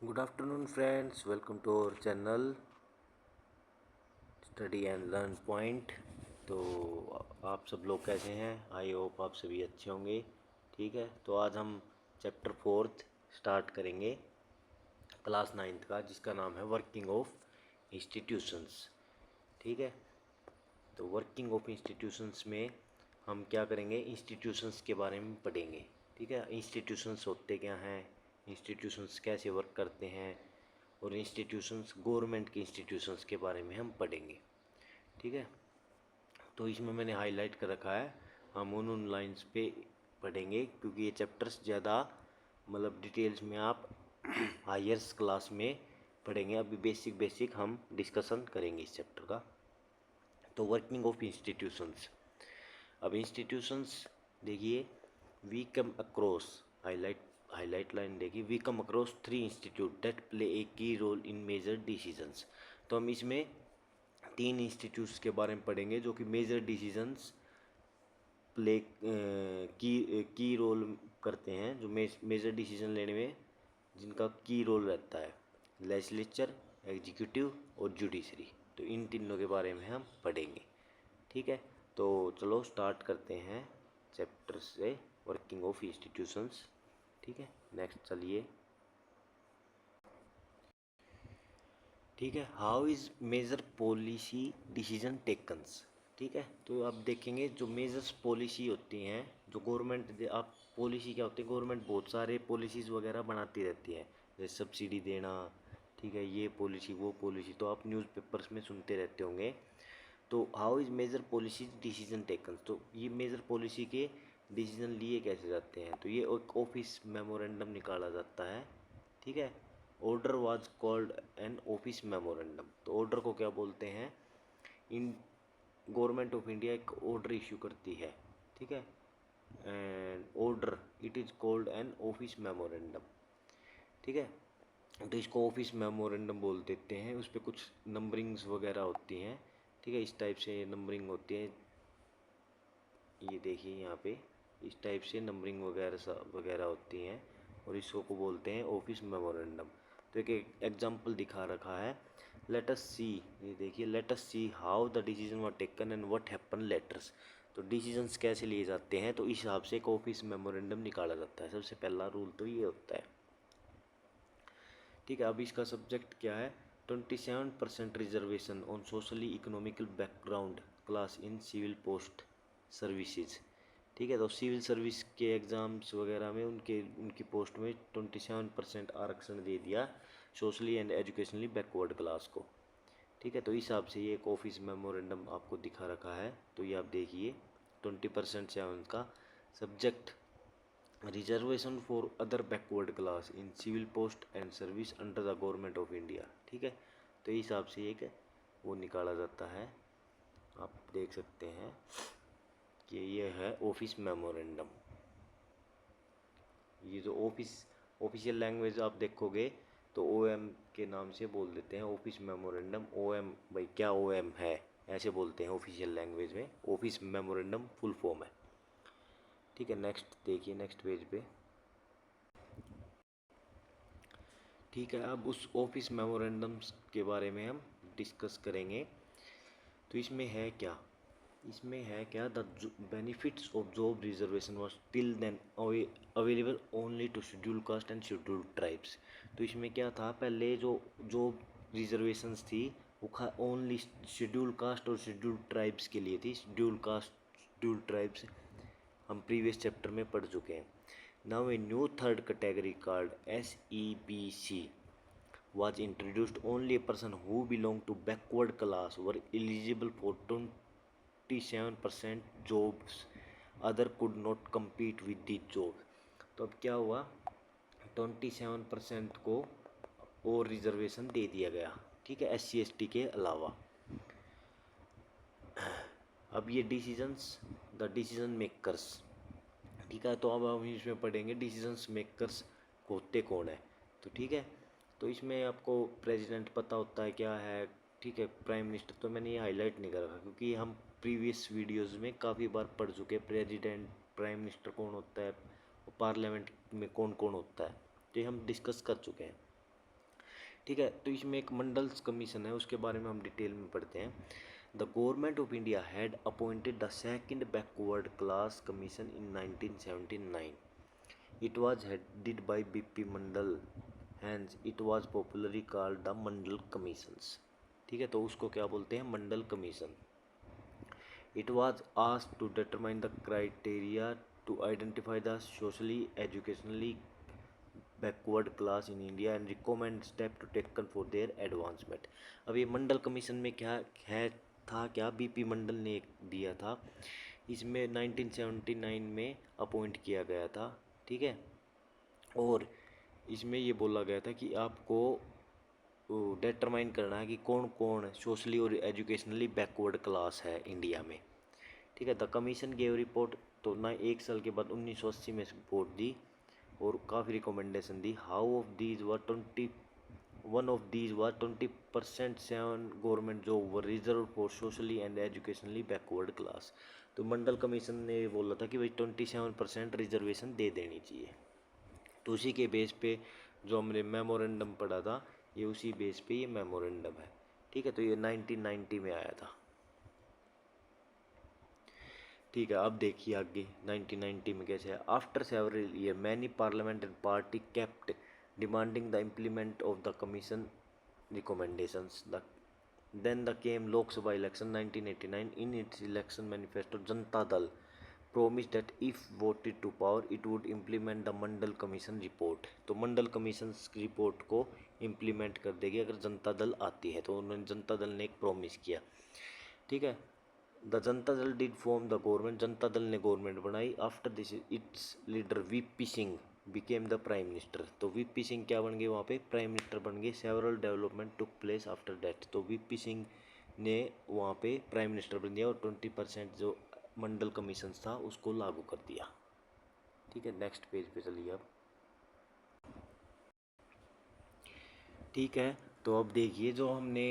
Good afternoon friends, welcome to our channel study and learn point. तो आप सब लोग कैसे हैं? आई होप आप सभी अच्छे होंगे। ठीक है, तो आज हम चैप्टर 4 स्टार्ट करेंगे क्लास 9 का, जिसका नाम है वर्किंग ऑफ इंस्टीट्यूशंस। ठीक है, तो वर्किंग ऑफ इंस्टीट्यूशंस में हम क्या करेंगे, इंस्टीट्यूशंस के बारे में पढ़ेंगे। ठीक है, इंस्टीट्यूशंस होते क्या हैं, इंस्टीट्यूशंस कैसे वर्क करते हैं, और इंस्टीट्यूशंस गवर्नमेंट के इंस्टीट्यूशंस के बारे में हम पढ़ेंगे। ठीक है, तो इसमें मैंने हाईलाइट कर रखा है, हम उन लाइंस पे पढ़ेंगे क्योंकि ये चैप्टर्स ज़्यादा मतलब डिटेल्स में आप हायर्स क्लास में पढ़ेंगे। अभी बेसिक हम डिस्कशन करेंगे इस चैप्टर का। तो वर्किंग ऑफ इंस्टीट्यूशंस, अब इंस्टीट्यूशंस देखिए, we come across, highlight line देखिए, we come across 3 institute that play a key role in major decisions. तो हम इसमें 3 इंस्टीट्यूट्स के बारे में पढ़ेंगे जो कि मेजर डिसीजंस प्ले की रोल करते हैं, जो मेजर डिसीजन लेने में जिनका की रोल रहता है, लेजिस्लेचर, एग्जीक्यूटिव और जुडिशरी। तो इन तीनों के बारे में हम पढ़ेंगे। ठीक है, तो चलो स्टार्ट करते हैं चैप्टर से, वर्किंग ऑफ इंस्टीट्यूशंस। ठीक है, नेक्स्ट चलिए। ठीक है, how is major policy decision takens. ठीक है, तो आप देखेंगे जो मेजर्स पॉलिसी होती हैं, जो गवर्नमेंट, आप पॉलिसी क्या होती है, गवर्नमेंट बहुत सारे पॉलिसीज़ वगैरह बनाती रहती है, जैसे सब्सिडी देना। ठीक है, ये पॉलिसी वो पॉलिसी, तो आप न्यूज़पेपर्स में सुनते रहते होंगे। तो how is major policy decision taken, तो ये मेजर पॉलिसी के डिसीजन लिए कैसे जाते हैं, तो ये एक ऑफिस मेमोरेंडम निकाला जाता है। ठीक है, order was called an office memorandum. तो ऑर्डर को क्या बोलते हैं, इन गवर्नमेंट ऑफ इंडिया एक ऑर्डर इशू करती है। ठीक है, and order it is called an office memorandum. ठीक है, तो इसको ऑफिस मेमोरेंडम बोल देते हैं। उस पर कुछ नंबरिंग्स वगैरह होती हैं। ठीक है, इस टाइप से नंबरिंग होती है, ये देखिए यहाँ पे इस टाइप से नंबरिंग वगैरह वगैरह होती हैं, और इसको को बोलते हैं ऑफिस मेमोरेंडम। तो एक एग्जांपल दिखा रखा है, लेट अस सी, ये देखिए, late us see how the decision were taken and what happen letters. तो डिसीजंस कैसे लिए जाते हैं, तो इस हिसाब से एक ऑफिस मेमोरेंडम निकाला जाता है। सबसे पहला रूल तो ये होता है। ठीक है, अब इसका सब्जेक्ट क्या है, 27% reservation on socially economical background class in civil post services. ठीक है, तो सिविल सर्विस के एग्ज़ाम्स वगैरह में उनकी पोस्ट में 27% आरक्षण दे दिया socially and educationally backward class को। ठीक है, तो इस हिसाब से ये एक ऑफिस मेमोरेंडम आपको दिखा रखा है। तो ये आप देखिए, 20% से उनका subject reservation for other backward class in civil post and service under the government of India. ठीक है, तो इस हिसाब से एक वो निकाला जाता है। आप देख सकते हैं कि ये है ऑफिस मेमोरेंडम। ये जो ऑफिशियल लैंग्वेज आप देखोगे तो ओएम के नाम से बोल देते हैं, ऑफिस मेमोरेंडम। ओएम, भाई क्या ओएम है, ऐसे बोलते हैं ऑफिशियल लैंग्वेज में। ऑफिस मेमोरेंडम फुल फॉर्म है। ठीक है, नेक्स्ट देखिए, नेक्स्ट पेज पे। ठीक है, अब उस ऑफिस मेमोरेंडम्स के बारे में हम डिस्कस करेंगे। तो इसमें है क्या, इसमें है क्या, the benefits of job reservation was till then available only to schedule caste and schedule tribes. तो इसमें क्या था, पहले जो जॉब रिजर्वेशंस थी वो ओनली शेड्यूल कास्ट और शेड्यूल ट्राइब्स के लिए थी। शेड्यूल कास्ट, शेड्यूल ट्राइब्स हम प्रीवियस चैप्टर में पढ़ चुके हैं। Now a new third category card SEBC was introduced. Only a person who belonged to backward class were eligible for 27% jobs. Other could not compete with the job. तो अब क्या हुआ, 27% को और रिजर्वेशन दे दिया गया। ठीक है, SC ST के अलावा। अब ये डिसीजंस, द डिसीजन मेकर्स। ठीक है, तो अब हम इसमें पढ़ेंगे डिसीजंस मेकर्स होते कौन है। तो ठीक है, तो इसमें आपको प्रेसिडेंट पता होता है क्या है। ठीक है, प्राइम मिनिस्टर तो मैंने ये हाईलाइट नहीं कर रखा क्योंकि हम प्रीवियस वीडियोस में काफ़ी बार पढ़ चुके हैं प्रेसिडेंट, प्राइम मिनिस्टर कौन होता है, और पार्लियामेंट में कौन कौन होता है, तो ये हम डिस्कस कर चुके हैं। ठीक है, तो इसमें एक मंडल्स कमीशन है, उसके बारे में हम डिटेल में पढ़ते हैं। The government of India had appointed the second backward class commission in 1979। It was headed by BP Mandal, hence it was popularly called the Mandal commissions. ठीक है, तो उसको क्या बोलते हैं, मंडल commission. It was asked to determine the criteria to identify the socially educationally backward class in India and recommend step to taken for their advancement. अब ये मंडल commission में क्या है, था क्या, बीपी मंडल ने दिया था, इसमें 1979 में अपॉइंट किया गया था। ठीक है, और इसमें ये बोला गया था कि आपको डिटरमाइन करना है कि कौन कौन सोशली और एजुकेशनली बैकवर्ड क्लास है इंडिया में। ठीक है, द कमीशन गेव रिपोर्ट, तो ना 1 साल के बाद 1980 में रिपोर्ट दी और काफ़ी recommendation the. How of these were 20% seven government job were reserve for socially and educationally backward class. तो मंडल कमीशन ने बोला था कि भाई 27% रिजर्वेशन दे देनी चाहिए। तो उसी के बेस पे जो हमने मेमोरेंडम पढ़ा था, ये उसी बेस पे ये मेमोरेंडम है। ठीक है, तो ये 1990 में आया था। ठीक है, अब देखिए आगे 1990 में कैसे है। After several year many parliament and party kept demanding the implement of the commission recommendations. Then the came Lok Sabha election 1989। In its election manifesto Janata Dal promised that if voted to power it would implement the Mandal commission report. तो मंडल commission report को implement कर देगी अगर जनता दल आती है, तो उन्होंने जनता दल ने एक प्रॉमिस किया। ठीक है, the Janata Dal did form the government, Janata Dal ने गवर्नमेंट बनाई। After this it's leader VP Singh became the prime minister. तो वीपी सिंह क्या बन गए, वहाँ पे प्राइम मिनिस्टर बन गए। Several development took place after that, तो वीपी सिंह ने वहाँ पे प्राइम मिनिस्टर बन दिया और 20% जो मंडल कमीशन था उसको लागू कर दिया। ठीक है, नेक्स्ट पेज पे चलिए अब। ठीक है, तो अब देखिए जो हमने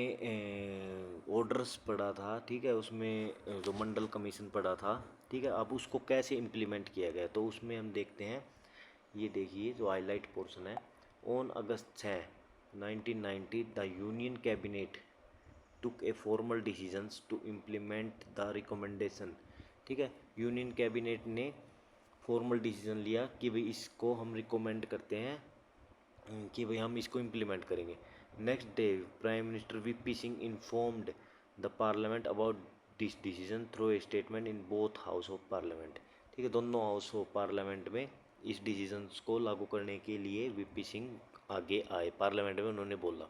ऑर्डर्स पढ़ा था, ठीक है, उसमें जो मंडल कमीशन पढ़ा था, ठीक है, अब उसको कैसे इम्प्लीमेंट किया गया, तो उसमें हम देखते हैं। ये देखिए जो हाईलाइट पोर्शन है। On August 6 1990 the union cabinet took a formal decisions to implement the recommendation. ठीक है, यूनियन कैबिनेट ने फॉर्मल डिसीजन लिया कि भाई इसको हम रिकमेंड करते हैं कि भाई हम इसको इम्प्लीमेंट करेंगे। Next day prime minister VP Singh informed the parliament about this decision through a statement in both house of parliament. ठीक है, दोनों हाउस ऑफ पार्लियामेंट में इस डिसीजन को लागू करने के लिए वीपी सिंह आगे आए, पार्लियामेंट में उन्होंने बोला।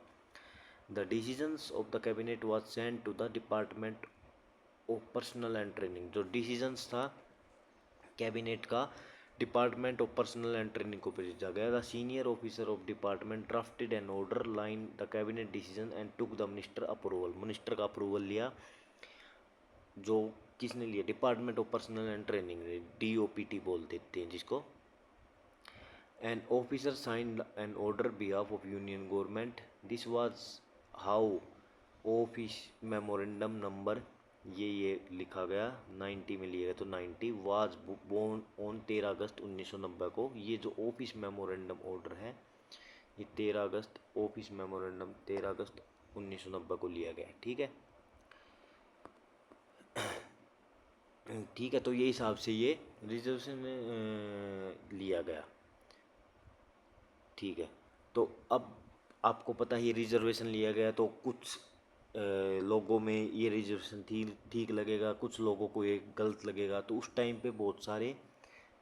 The decisions of the cabinet was send to the department of personnel and training. जो डिसीजंस था कैबिनेट का, department of personnel and training को भेजा गया। The senior officer of department drafted an order line the cabinet decision and took the minister approval. Minister का approval लिया, जो किसने लिया, department of personnel and training ने, DOPT बोल देते हैं जिसको। An officer sign N order behalf of union government. This was how office memorandum number, ये लिखा गया 90 में लिया गया, तो 90 वाज बोर्न ऑन 13 अगस्त 1990 को। ये जो ऑफिस मेमोरेंडम ऑर्डर है, ये 13 अगस्त, ऑफिस मेमोरेंडम 13 अगस्त 1990 को लिया गया। ठीक है, ठीक है, तो ये हिसाब से ये रिजर्वेशन में लिया गया। ठीक है, तो अब आपको पता है ये रिजर्वेशन लिया गया, तो कुछ लोगों में ये रिजर्वेशन ठीक लगेगा, कुछ लोगों को ये गलत लगेगा। तो उस टाइम पे बहुत सारे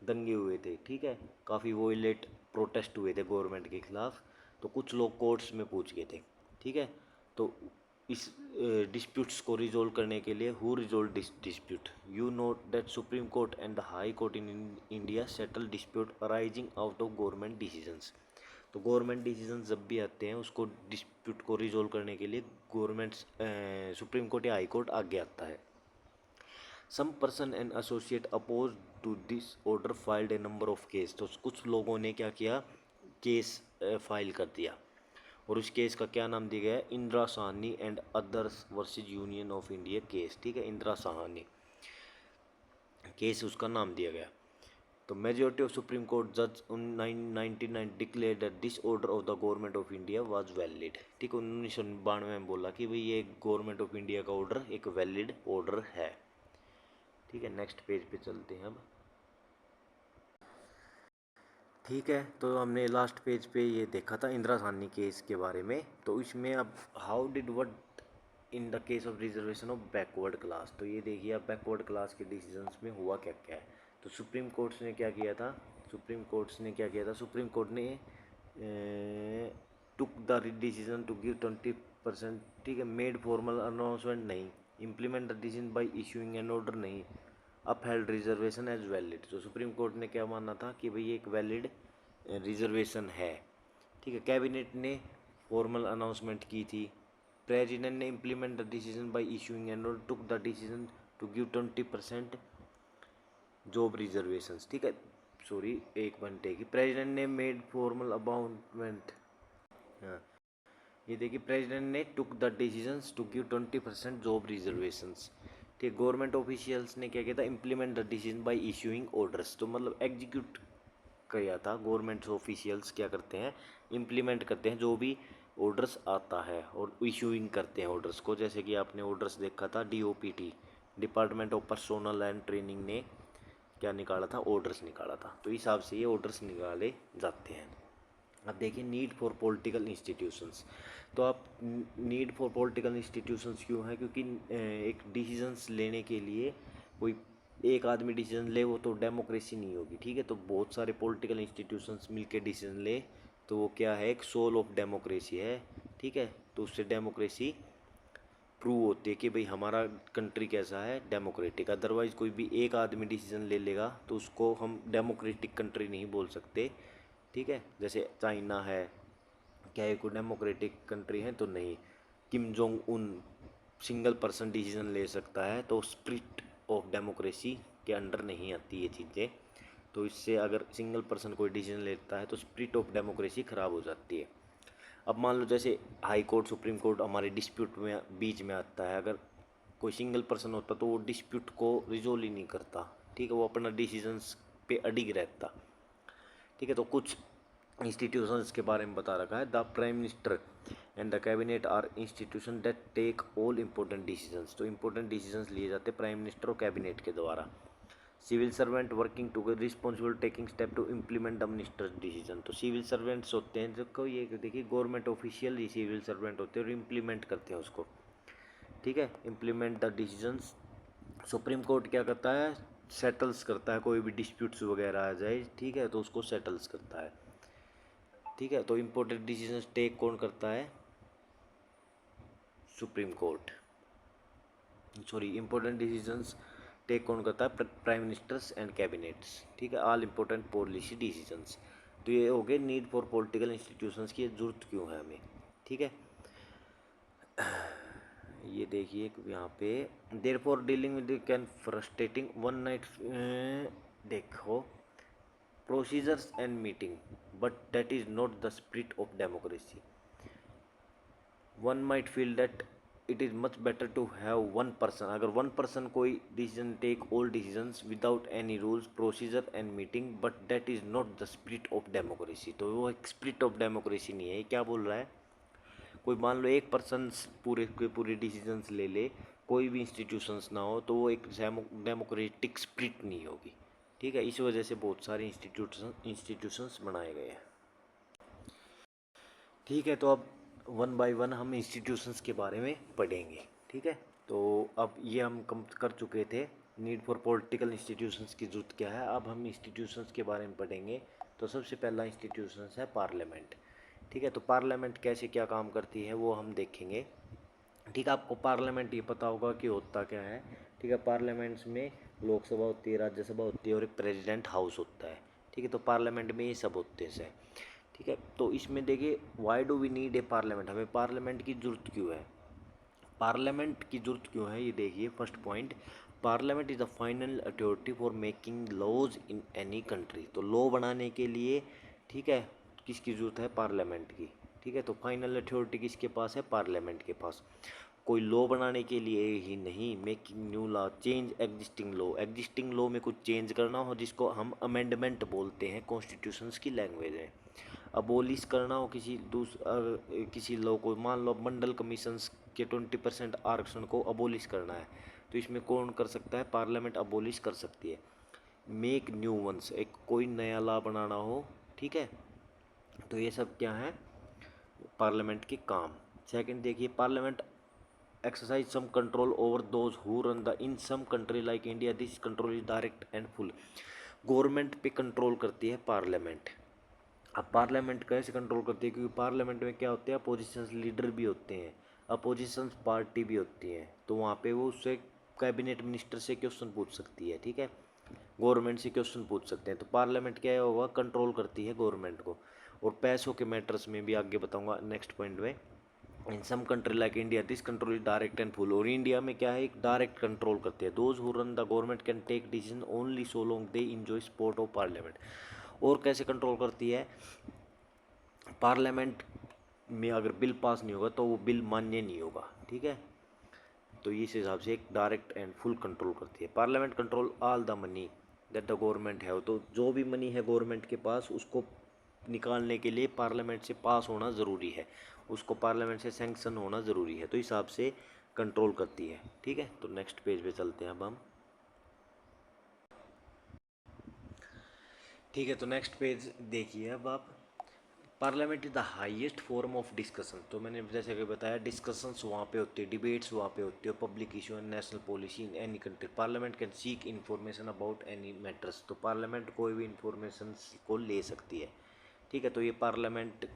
दंगे हुए थे। ठीक है, काफ़ी वोयलेट प्रोटेस्ट हुए थे गवर्नमेंट के खिलाफ, तो कुछ लोग कोर्ट्स में पहुंच गए थे। ठीक है, तो इस डिस्प्यूट्स को रिजोल्व करने के लिए who resolve dispute, you note that supreme court and the high court in India settle dispute arising out of government decisions. तो गवर्नमेंट डिसीजन जब भी आते हैं उसको डिस्प्यूट को रिजोल्व करने के लिए गवर्नमेंट सुप्रीम कोर्ट या हाई कोर्ट आगे आता है। Some person and associate oppose to this order filed a number of case. तो कुछ लोगों ने क्या किया, केस फाइल कर दिया, और उस केस का क्या नाम दिया गया, Indira Sahni and others versus union of India case. ठीक है, इंदिरा साहनी केस उसका नाम दिया गया। तो मेजोरिटी ऑफ सुप्रीम कोर्ट जज उन 1999 declare that this order of the government of India was valid. ठीक है, 1992 में बोला कि भाई ये गवर्नमेंट ऑफ इंडिया का ऑर्डर एक वैलिड ऑर्डर है। ठीक है, नेक्स्ट पेज पे चलते हैं अब। ठीक है, तो हमने लास्ट पेज पे ये देखा था इंदिरा साहनी केस के बारे में। तो इसमें अब how did what in the case of reservation of backward class, तो ये देखिए अब बैकवर्ड क्लास के डिसीजंस में हुआ क्या क्या है। तो सुप्रीम कोर्ट ने क्या किया था, सुप्रीम कोर्ट ने took the decision to give 20%। ठीक है, मेड फॉर्मल अनाउंसमेंट नहीं, implement the decision by issuing an order नहीं, अपहेल्ड रिजर्वेशन एज वैलिड। तो सुप्रीम कोर्ट ने क्या माना था कि भाई एक वैलिड रिजर्वेशन है। ठीक है, कैबिनेट ने फॉर्मल अनाउंसमेंट की थी, प्रेसिडेंट ने implement the decision by issuing an order, took the decision to give 20% job reservations. ठीक है, सॉरी एक घंटे की, प्रेसिडेंट ने मेड फॉर्मल अबाउंटमेंट। हाँ, ये देखिए प्रेसिडेंट ने took the decisions to give 20% job reservations. ठीक, गवर्नमेंट ऑफिशियल्स ने क्या किया था, implement the decision by issuing orders. तो मतलब एग्जीक्यूट किया था, गवर्नमेंट ऑफिशियल्स क्या करते हैं, इम्प्लीमेंट करते हैं जो भी ऑर्डर्स आता है और इशूइंग करते हैं ऑर्डर्स को। जैसे कि आपने ऑर्डर्स देखा था DOPT, department of personnel and training ने क्या निकाला था, ऑर्डर्स निकाला था। तो इस हिसाब से ये ऑर्डर्स निकाले जाते हैं। अब देखिए नीड फॉर पॉलिटिकल इंस्टीट्यूशंस। तो आप नीड फॉर पॉलिटिकल इंस्टीट्यूशंस क्यों है, क्योंकि एक डिसीजंस लेने के लिए कोई एक आदमी डिसीजन ले वो तो डेमोक्रेसी नहीं होगी। ठीक है, तो बहुत सारे पॉलिटिकल इंस्टीट्यूशंस मिलके डिसीजन ले तो वो क्या है, एक सोल ऑफ डेमोक्रेसी है। ठीक है, तो उससे डेमोक्रेसी प्रूव होती है कि भाई हमारा कंट्री कैसा है, डेमोक्रेटिक। अदरवाइज कोई भी एक आदमी डिसीजन ले लेगा तो उसको हम डेमोक्रेटिक कंट्री नहीं बोल सकते। ठीक है, जैसे चाइना है, क्या ये कोई डेमोक्रेटिक कंट्री है, तो नहीं। Kim Jong Un single person decision ले सकता है, तो स्प्रिट ऑफ डेमोक्रेसी के अंडर नहीं आती ये चीज़ें। तो इससे अगर सिंगल पर्सन कोई डिसीजन लेता है तो स्प्रिट ऑफ डेमोक्रेसी ख़राब हो जाती है। अब मान लो जैसे हाई कोर्ट, सुप्रीम कोर्ट हमारे डिस्प्यूट में बीच में आता है, अगर कोई सिंगल पर्सन होता तो वो डिस्प्यूट को रिजोल्व ही नहीं करता। ठीक है, वो अपना डिसीजंस पे अडिग रहता। ठीक है, तो कुछ इंस्टीट्यूशंस के बारे में बता रखा है। The prime minister and the cabinet are institution that take all important decisions. तो इंपॉर्टेंट डिसीजंस लिए जाते हैं प्राइम मिनिस्टर और कैबिनेट के द्वारा। Civil servant working together responsible taking step to implement the minister's decision. तो सिविल सर्वेंट्स होते हैं जो ये देखिए गवर्नमेंट ऑफिशियल ही सिविल सर्वेंट होते हैं और इम्प्लीमेंट करते हैं उसको। ठीक है, implement the decisions. Supreme court क्या करता है, सेटल्स करता है, कोई भी डिस्प्यूट्स वगैरह आ जाए, ठीक है, तो उसको सेटल्स करता है। ठीक है, तो इम्पोर्टेंट डिसीजंस टेक कौन करता है, supreme court. Sorry, important decisions take कौन करता है, प्राइम मिनिस्टर्स एंड कैबिनेट्स। ठीक है, ऑल इम्पोर्टेंट पॉलिसी डिसीजंस। तो ये हो गए नीड फॉर पॉलिटिकल इंस्टीट्यूशंस की जरूरत क्यों है हमें। ठीक है, ये देखिए यहाँ पे therefore dealing with can frustrating one night, देखो procedures and meeting but that is not the spirit of democracy. One might feel that it is much better to have one person, अगर one person कोई decision take all decisions without any rules procedure and meeting but that is not the spirit of democracy. तो वो एक spirit of democracy नहीं है। ये क्या बोल रहा है, कोई मान लो एक पर्सन पूरे के पूरे डिसीजंस ले ले, कोई भी इंस्टीट्यूशंस ना हो, तो वो एक डेमोक्रेटिक स्पिरिट नहीं होगी। ठीक है, इस वजह से बहुत सारे इंस्टीट्यूशंस बनाए गए हैं। ठीक है, तो अब वन बाय वन हम इंस्टीट्यूशंस के बारे में पढ़ेंगे। ठीक है, तो अब ये हम कम कर चुके थे नीड फॉर पॉलिटिकल इंस्टीट्यूशंस की जरूरत क्या है। अब हम इंस्टीट्यूशंस के बारे में पढ़ेंगे। तो सबसे पहला इंस्टीट्यूशंस है पार्लियामेंट। ठीक है, तो पार्लियामेंट कैसे क्या काम करती है वो हम देखेंगे। ठीक है, आपको पार्लियामेंट ये पता होगा कि होता क्या है। ठीक है, पार्लियामेंट्स में लोकसभा होती है, राज्यसभा होती है और एक प्रेसिडेंट हाउस होता है। ठीक है, तो पार्लियामेंट में ये सब होते हैं। ठीक है, तो इसमें देखिए why do we need a parliament, हमें पार्लियामेंट की जरूरत क्यों है, पार्लियामेंट की जरूरत क्यों है। ये देखिए first point, parliament is the final authority for making laws in any country. तो लॉ बनाने के लिए, ठीक है, किसकी जरूरत है, पार्लियामेंट की। ठीक है, तो फाइनल अथॉरिटी किसके पास है, पार्लियामेंट के पास। कोई लॉ बनाने के लिए ही नहीं, making new law, change existing law, existing law में कुछ चेंज करना हो जिसको हम अमेंडमेंट बोलते हैं कॉन्स्टिट्यूशंस की लैंग्वेज में। अबोलिश करना हो किसी लॉ को, मान लो मंडल कमीशंस के 20% आरक्षण को अबोलिश करना है, तो इसमें कौन कर सकता है, पार्लियामेंट अबोलिश कर सकती है। मेक न्यू वंस, एक कोई नया लॉ बनाना हो, ठीक है, तो ये सब क्या है, पार्लियामेंट के काम। सेकंड देखिए, parliament exercise some control over those who run the in some country like India this control is direct and full। Government पे कंट्रोल करती है पार्लियामेंट। अब पार्लियामेंट कैसे कंट्रोल करती है, क्योंकि पार्लियामेंट में क्या होते हैं, अपोजिशन लीडर भी होते हैं, अपोजिशन पार्टी भी होती है, तो वहाँ पे वो उससे कैबिनेट मिनिस्टर से क्वेश्चन पूछ सकती है, ठीक है, गवर्नमेंट से क्वेश्चन पूछ सकते हैं। तो पार्लियामेंट क्या होगा, कंट्रोल करती है गवर्नमेंट को। और पैसों के मैटर्स में भी आगे बताऊंगा नेक्स्ट पॉइंट में। In some country like India this control is direct and full, और इंडिया में क्या है, एक डायरेक्ट कंट्रोल करते हैं। Those who run the government can take decision only so long they enjoy support of parliament. और कैसे कंट्रोल करती है, पार्लियामेंट में अगर बिल पास नहीं होगा तो वो बिल मान्य नहीं होगा, ठीक है, तो इस हिसाब से एक डायरेक्ट एंड फुल कंट्रोल करती है। Parliament control all the money that the government है, तो जो भी मनी है गवर्नमेंट के पास उसको निकालने के लिए पार्लियामेंट से पास होना ज़रूरी है, उसको पार्लियामेंट से सैंक्शन होना ज़रूरी है, तो इस हिसाब से कंट्रोल करती है, ठीक है। तो नेक्स्ट पेज पे चलते हैं अब हम, ठीक है। तो नेक्स्ट पेज देखिए अब आप, parliament is the highest form of discussion, तो मैंने जैसे कि बताया डिस्कशंस वहाँ पे होती है, डिबेट्स वहाँ पे होती है, public issue and national policy in any country. Parliament can seek information about any matters, तो पार्लियामेंट कोई भी इंफॉर्मेशन को ले सकती है, ठीक है। तो ये पार्लियामेंट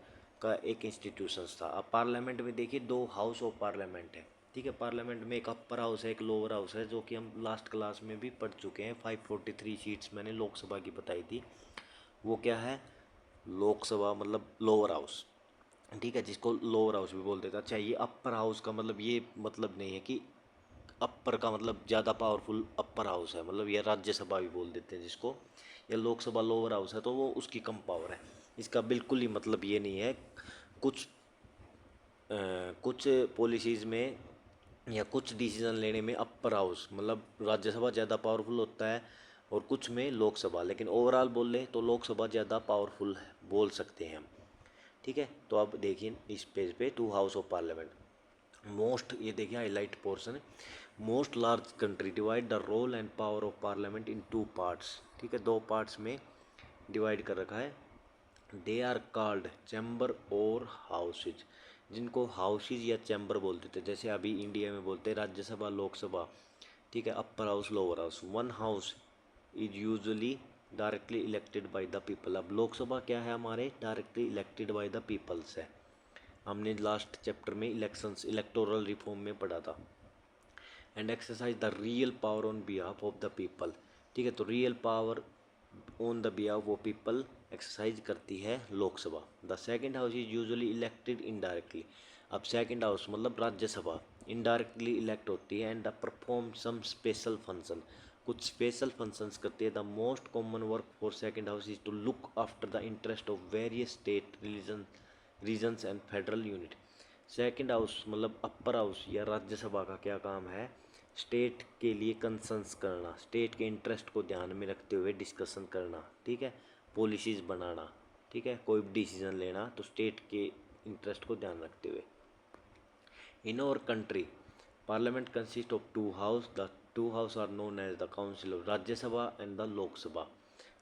का एक इंस्टीट्यूशन था। अब पार्लियामेंट में देखिए दो हाउस ऑफ पार्लियामेंट है, ठीक है, पार्लियामेंट में एक अपर हाउस है, एक लोअर हाउस है, जो कि हम लास्ट क्लास में भी पढ़ चुके हैं। 543 सीट्स मैंने लोकसभा की बताई थी, वो क्या है, लोकसभा मतलब लोअर हाउस, ठीक है, जिसको लोअर हाउस भी बोल देता है। अच्छा, ये अपर हाउस का मतलब ये मतलब नहीं है कि अपर का मतलब ज़्यादा पावरफुल अपर हाउस है, मतलब ये राज्यसभा भी बोल देते हैं जिसको, या लोकसभा लोअर हाउस है तो वो उसकी कम पावर है, इसका बिल्कुल ही मतलब ये नहीं है। कुछ कुछ पॉलिसीज़ में या कुछ डिसीजन लेने में अपर हाउस मतलब राज्यसभा ज़्यादा पावरफुल होता है, और कुछ में लोकसभा, लेकिन ओवरऑल बोल लें तो लोकसभा ज़्यादा पावरफुल है बोल सकते हैं हम, ठीक है। तो अब देखिए इस पेज पे two house of parliament, most, ये देखिए हाईलाइट पोर्शन है, most large country divide the role and power of parliament in two parts, ठीक है, दो पार्ट्स में डिवाइड कर रखा है। दे आर कॉल्ड चैम्बर और हाउसेज, जिनको हाउसेज या चैम्बर बोलते थे, जैसे अभी इंडिया में बोलते हैं राज्यसभा लोकसभा, ठीक है, upper house lower house. One house is usually directly elected by the people, अब लोकसभा क्या है हमारे, directly elected by the peoples है, हमने लास्ट चैप्टर में इलेक्शंस इलेक्टोरल रिफॉर्म में पढ़ा था। And exercise the real power on behalf of the people, ठीक है, तो real power on the behalf of people exercise करती है Lok Sabha. The second house is usually elected indirectly, अब सेकंड हाउस मतलब राज्यसभा इनडायरेक्टली इलेक्ट होती है, and the perform some special function, कुछ स्पेशल फंक्शंस करती है। The most common work for second house is to look after the interest of various state regions and federal unit. Second house मतलब upper house या राज्यसभा का क्या काम है, state के लिए कंसर्न्स करना, स्टेट के इंटरेस्ट को ध्यान में रखते हुए डिस्कशन करना, ठीक है, पॉलिसीज़ बनाना, ठीक है, कोई भी डिसीजन लेना तो स्टेट के इंटरेस्ट को ध्यान रखते हुए। In our country parliament consist of two house, the two house are known as the council of Rajya Sabha and the Lok Sabha.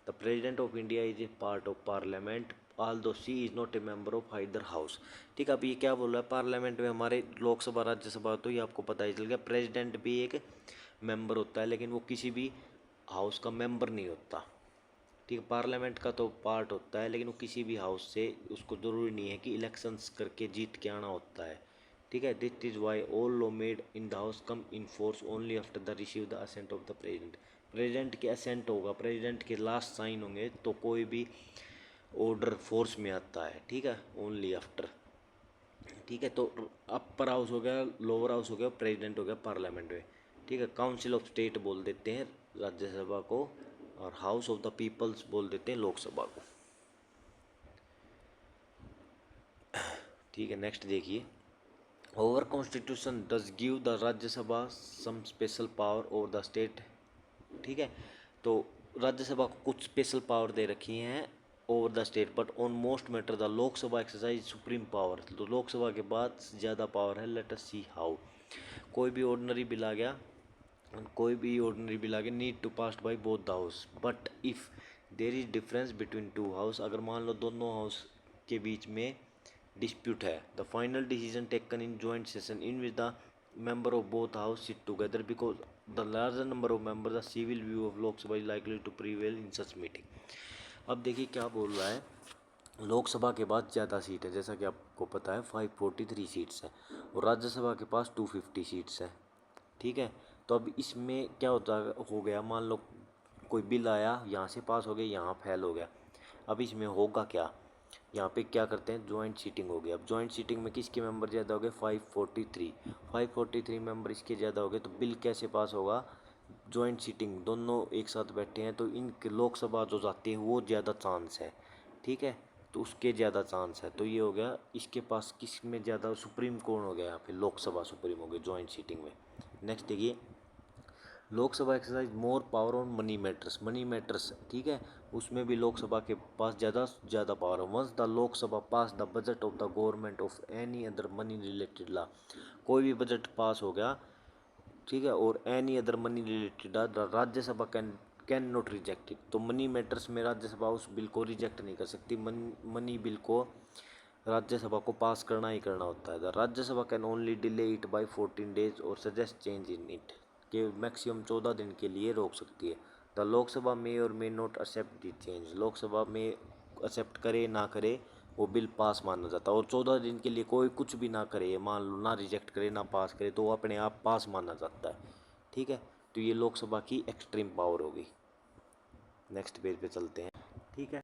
The president of India is a part of parliament although she is not a member of either house, ठीक है। अब ये क्या बोल रहा है, parliament में हमारे लोकसभा राज्यसभा तो ये आपको पता ही चल गया, प्रेसिडेंट भी एक मेंबर होता है लेकिन वो किसी भी हाउस का मेंबर नहीं होता, ठीक है, पार्लियामेंट का तो पार्ट होता है लेकिन वो किसी भी हाउस से उसको ज़रूरी नहीं है कि इलेक्शंस करके जीत के आना होता है, ठीक है। This is why all law made in the house come in force only after the receive the assent of the president, president के असेंट होगा, प्रेसिडेंट के लास्ट साइन होंगे तो कोई भी ऑर्डर फोर्स में आता है, ठीक है, ओनली आफ्टर, ठीक है। तो अपर हाउस हो गया, लोअर हाउस हो गया, प्रेसिडेंट हो गया पार्लियामेंट में, ठीक है। काउंसिल ऑफ स्टेट बोल देते हैं राज्यसभा को, और हाउस ऑफ द पीपल्स बोल देते हैं लोकसभा को, ठीक है। नेक्स्ट देखिए, Our constitution does give the राज्य सभा some special power over the state। ठीक है, तो राज्यसभा को कुछ स्पेशल पावर दे रखी हैं over the state, but on most matter the Lok Sabha exercise supreme power. तो लोकसभा के बाद ज़्यादा पावर है। Let us see how. कोई भी ऑर्डिनरी बिल आ गया, need to passed by both the house, but if there is difference between two house, अगर मान लो दोनों हाउस के बीच में डिस्प्यूट है, the final decision taken in joint session in which the member of both house sit together because the larger number of members the civil view of Lok Sabha is likely to prevail in such meeting। अब देखिए क्या बोल रहा है, लोकसभा के बाद ज़्यादा seat है, जैसा कि आपको पता है 543 सीट्स है, और राज्यसभा के पास 250 सीट्स है। ठीक है, तो अब इसमें क्या होता हो गया, मान लो कोई बिल आया, यहाँ से पास हो गया, यहाँ फेल हो गया। अब इसमें होगा क्या, यहाँ पे क्या करते हैं, जॉइंट सीटिंग हो गई। अब जॉइंट सीटिंग में किसके मेंबर ज़्यादा हो गए, 543 मेंबर इसके ज़्यादा हो गए, तो बिल कैसे पास होगा, जॉइंट सीटिंग दोनों एक साथ बैठे हैं, तो इनके लोकसभा जो जाती है वो ज़्यादा चांस है। ठीक है, तो उसके ज़्यादा चांस है, तो ये हो गया इसके पास, किस में ज़्यादा, सुप्रीम कौन हो गया यहाँ पे, लोकसभा सुप्रीम हो गई जॉइंट सीटिंग में। नेक्स्ट देखिए, Lok Sabha exercise more power on money matters. ठीक है, उसमें भी लोकसभा के पास ज़्यादा पावर है। Once the Lok Sabha pass the budget of the government of any other money related law, कोई भी बजट पास हो गया, ठीक है, और any other money related Rajya Sabha can not reject it. तो मनी मैटर्स में राज्यसभा उस बिल को रिजेक्ट नहीं कर सकती। मनी बिल को राज्यसभा को पास करना ही करना होता है। The Rajya Sabha can only delay it by 14 days और सजेस्ट चेंज इन इट, के मैक्सिमम 14 दिन के लिए रोक सकती है। द लोकसभा में और may not accept the change, Lok Sabha में एक्सेप्ट करे ना करे वो बिल पास माना जाता है, और 14 दिन के लिए कोई कुछ भी ना करे, मान लो ना रिजेक्ट करे ना पास करे, तो वो अपने आप पास माना जाता है। ठीक है, तो ये लोकसभा की एक्सट्रीम पावर होगी। नेक्स्ट पेज पे चलते हैं। ठीक है,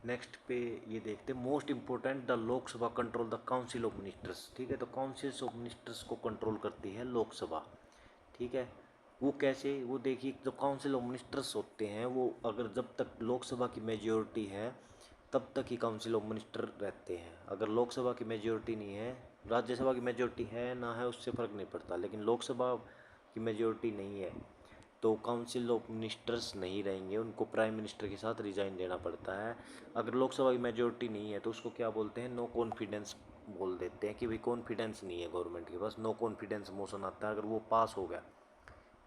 नेक्स्ट पे ये देखते हैं, most important the Lok Sabha control the council of ministers. ठीक है, तो काउंसिल ऑफ मिनिस्टर्स को कंट्रोल करती है लोकसभा। ठीक है, वो कैसे, वो देखिए, जो काउंसिल ऑफ मिनिस्टर्स होते हैं वो अगर जब तक लोकसभा की मेजोरिटी है तब तक ही काउंसिल ऑफ मिनिस्टर रहते हैं। अगर लोकसभा की मेजोरिटी नहीं है, राज्यसभा की मेजोरिटी है ना है उससे फ़र्क नहीं पड़ता, लेकिन लोकसभा की मेजोरिटी नहीं है तो काउंसिल ऑफ मिनिस्टर्स नहीं रहेंगे, उनको प्राइम मिनिस्टर के साथ रिजाइन देना पड़ता है। अगर लोकसभा की मेजोरिटी नहीं है तो उसको क्या बोलते हैं, नो कॉन्फिडेंस बोल देते हैं, कि भाई कॉन्फिडेंस नहीं है गवर्नमेंट के पास, नो कॉन्फिडेंस मोशन आता है। अगर वो पास हो गया,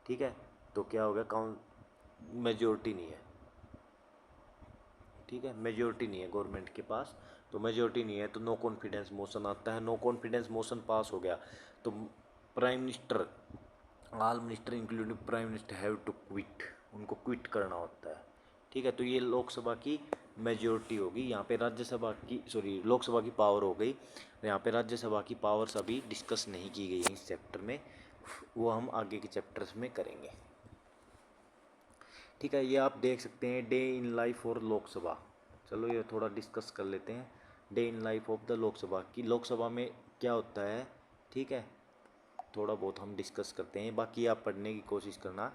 ठीक है, तो क्या हो गया, मेजोरिटी नहीं है। ठीक है, मेजोरिटी नहीं है गवर्नमेंट के पास, तो मेजोरिटी नहीं है तो नो कॉन्फिडेंस मोशन आता है। नो कॉन्फिडेंस मोशन पास हो गया तो prime minister, all minister including prime minister have to quit, उनको क्विट करना होता है। ठीक है, तो ये लोकसभा की मेजोरिटी होगी। यहाँ पे राज्यसभा की, सॉरी, लोकसभा की पावर हो गई। यहाँ पे राज्यसभा की पावर्स अभी डिस्कस नहीं की गई है इस चैप्टर में, वो हम आगे के चैप्टर्स में करेंगे। ठीक है, ये आप देख सकते हैं, डे इन लाइफ और लोकसभा। चलो ये थोड़ा डिस्कस कर लेते हैं, day in life of the Lok Sabha, की लोकसभा में क्या होता है। ठीक है, थोड़ा बहुत हम डिस्कस करते हैं, बाकी आप पढ़ने की कोशिश करना।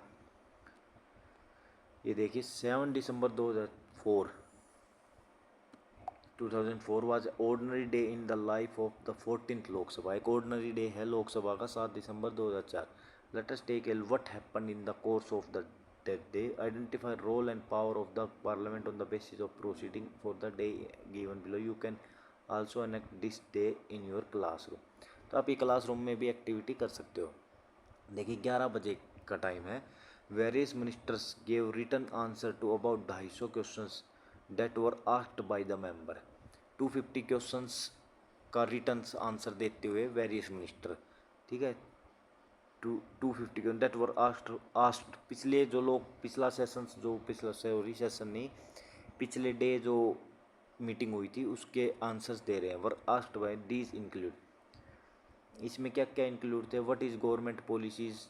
ये देखिए, 7 दिसंबर 2004 was ordinary day in the life of the 14th Lok Sabha. एक ऑर्डिनरी डे है लोकसभा का, 7 दिसंबर 2004। Let us take L what happened in the course of the that day, identify role and power of the parliament on the basis of proceeding for the day given below. You can also enact this day in your classroom। तो आप ये classroom में भी activity कर सकते हो। देखिए 11 बजे का टाइम है। Various ministers gave written answer to about 250 questions that were asked by the member. 250 questions का रिटर्न आंसर देते हुए वेरियस मिनिस्टर, ठीक है, 250 दैट वर आस्क्ड। पिछले जो लोग, पिछला सेशन, जो पिछला, सॉरी सेशन नहीं, पिछले डे जो मीटिंग हुई थी उसके आंसर्स दे रहे हैं। Were asked by these include, इसमें क्या क्या इंक्लूड थे, what is government policies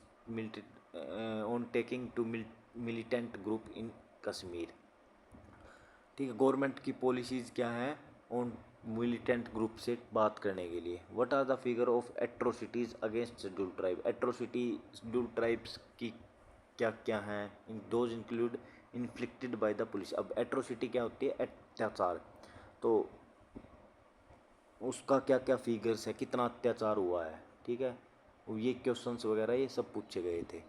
on taking to militant group in Kashmir. ठीक है, गवर्नमेंट की पॉलिसीज क्या हैं ऑन मिलिटेंट ग्रुप से बात करने के लिए। What are the figure of atrocities against schedule tribe, atrocity schedule tribes की क्या क्या हैं, in those include inflicted by the police. अब एट्रोसिटी क्या होती है, अत्याचार, तो उसका क्या क्या फिगर्स है, कितना अत्याचार हुआ है, ठीक है। ये क्वेश्चंस वगैरह ये सब पूछे गए थे।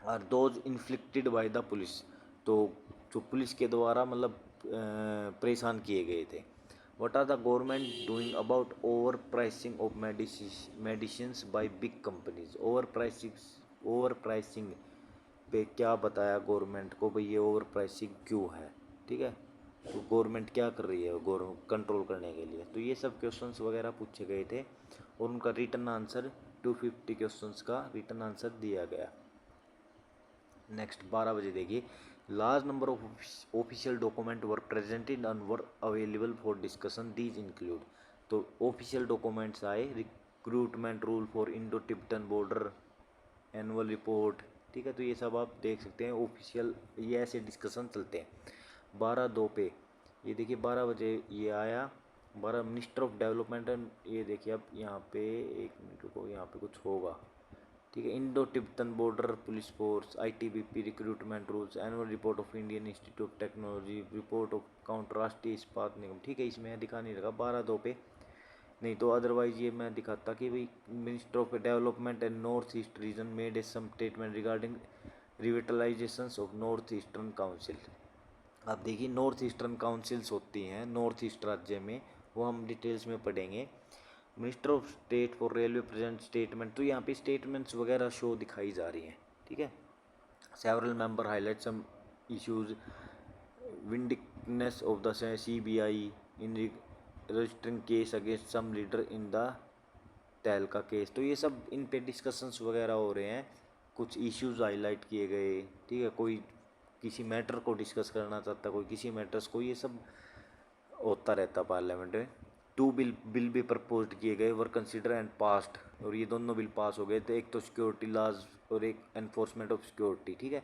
और those inflicted by the police, तो जो पुलिस के द्वारा मतलब परेशान किए गए थे। What are the government doing about over pricing of medicines by big companies. Over pricing पे क्या बताया गवर्नमेंट को भाई, ये ओवर प्राइसिंग क्यों है, ठीक है। तो गवर्नमेंट क्या कर रही है कंट्रोल करने के लिए। तो ये सब क्वेश्चंस वगैरह पूछे गए थे और उनका रिटर्न आंसर 250 क्वेश्चंस का रिटर्न आंसर दिया गया। नेक्स्ट 12 बजे देखिए, large number of official document were presented and were available for discussion, these include. तो ऑफिशियल डॉक्यूमेंट्स आए, recruitment rule for Indo Tibetan border, annual report, ठीक है। तो ये सब आप देख सकते हैं ऑफिशियल, ये ऐसे डिस्कशन चलते हैं। 12/2 पे ये देखिए 12 बजे ये आया। 12 मिनिस्टर ऑफ डेवलपमेंट एंड, ये देखिए अब यहाँ पे एक मिनट रुको, यहाँ पे कुछ होगा, ठीक है। Indo Tibetan border police force, ITBP recruitment rules, annual report of Indian institute of technology, report of counter राष्ट्रीय इस्पात निगम, ठीक है। इसमें दिखा नहीं लगा 12/2 पे, नहीं तो अदरवाइज ये मैं दिखाता कि भाई minister of development and North East Region made a some statement regarding revitalisation of North Eastern Council. अब देखिए नॉर्थ ईस्टर्न काउंसिल्स होती हैं नॉर्थ ईस्ट राज्य में, वो हम डिटेल्स में पढ़ेंगे। Minister of state for railway present statement, तो यहाँ पे स्टेटमेंट्स वगैरह शो दिखाई जा रही हैं, ठीक है। Several member highlight some issues, vindictiveness of the CBI in registering case against some leader in the Tehelka case. तो ये सब इन पे डिस्कशंस वगैरह हो रहे हैं, कुछ इश्यूज हाईलाइट किए गए, ठीक है। कोई किसी मैटर को डिस्कस करना चाहता है, कोई किसी मैटर्स को, ये सब होता रहता पार्लियामेंट में। 2 बिल भी प्रपोज्ड किए गए, वर कंसिडर एंड पास्ड, और ये दोनों बिल पास हो गए थे, एक तो सिक्योरिटी लॉज और एक एनफोर्समेंट ऑफ सिक्योरिटी, ठीक है।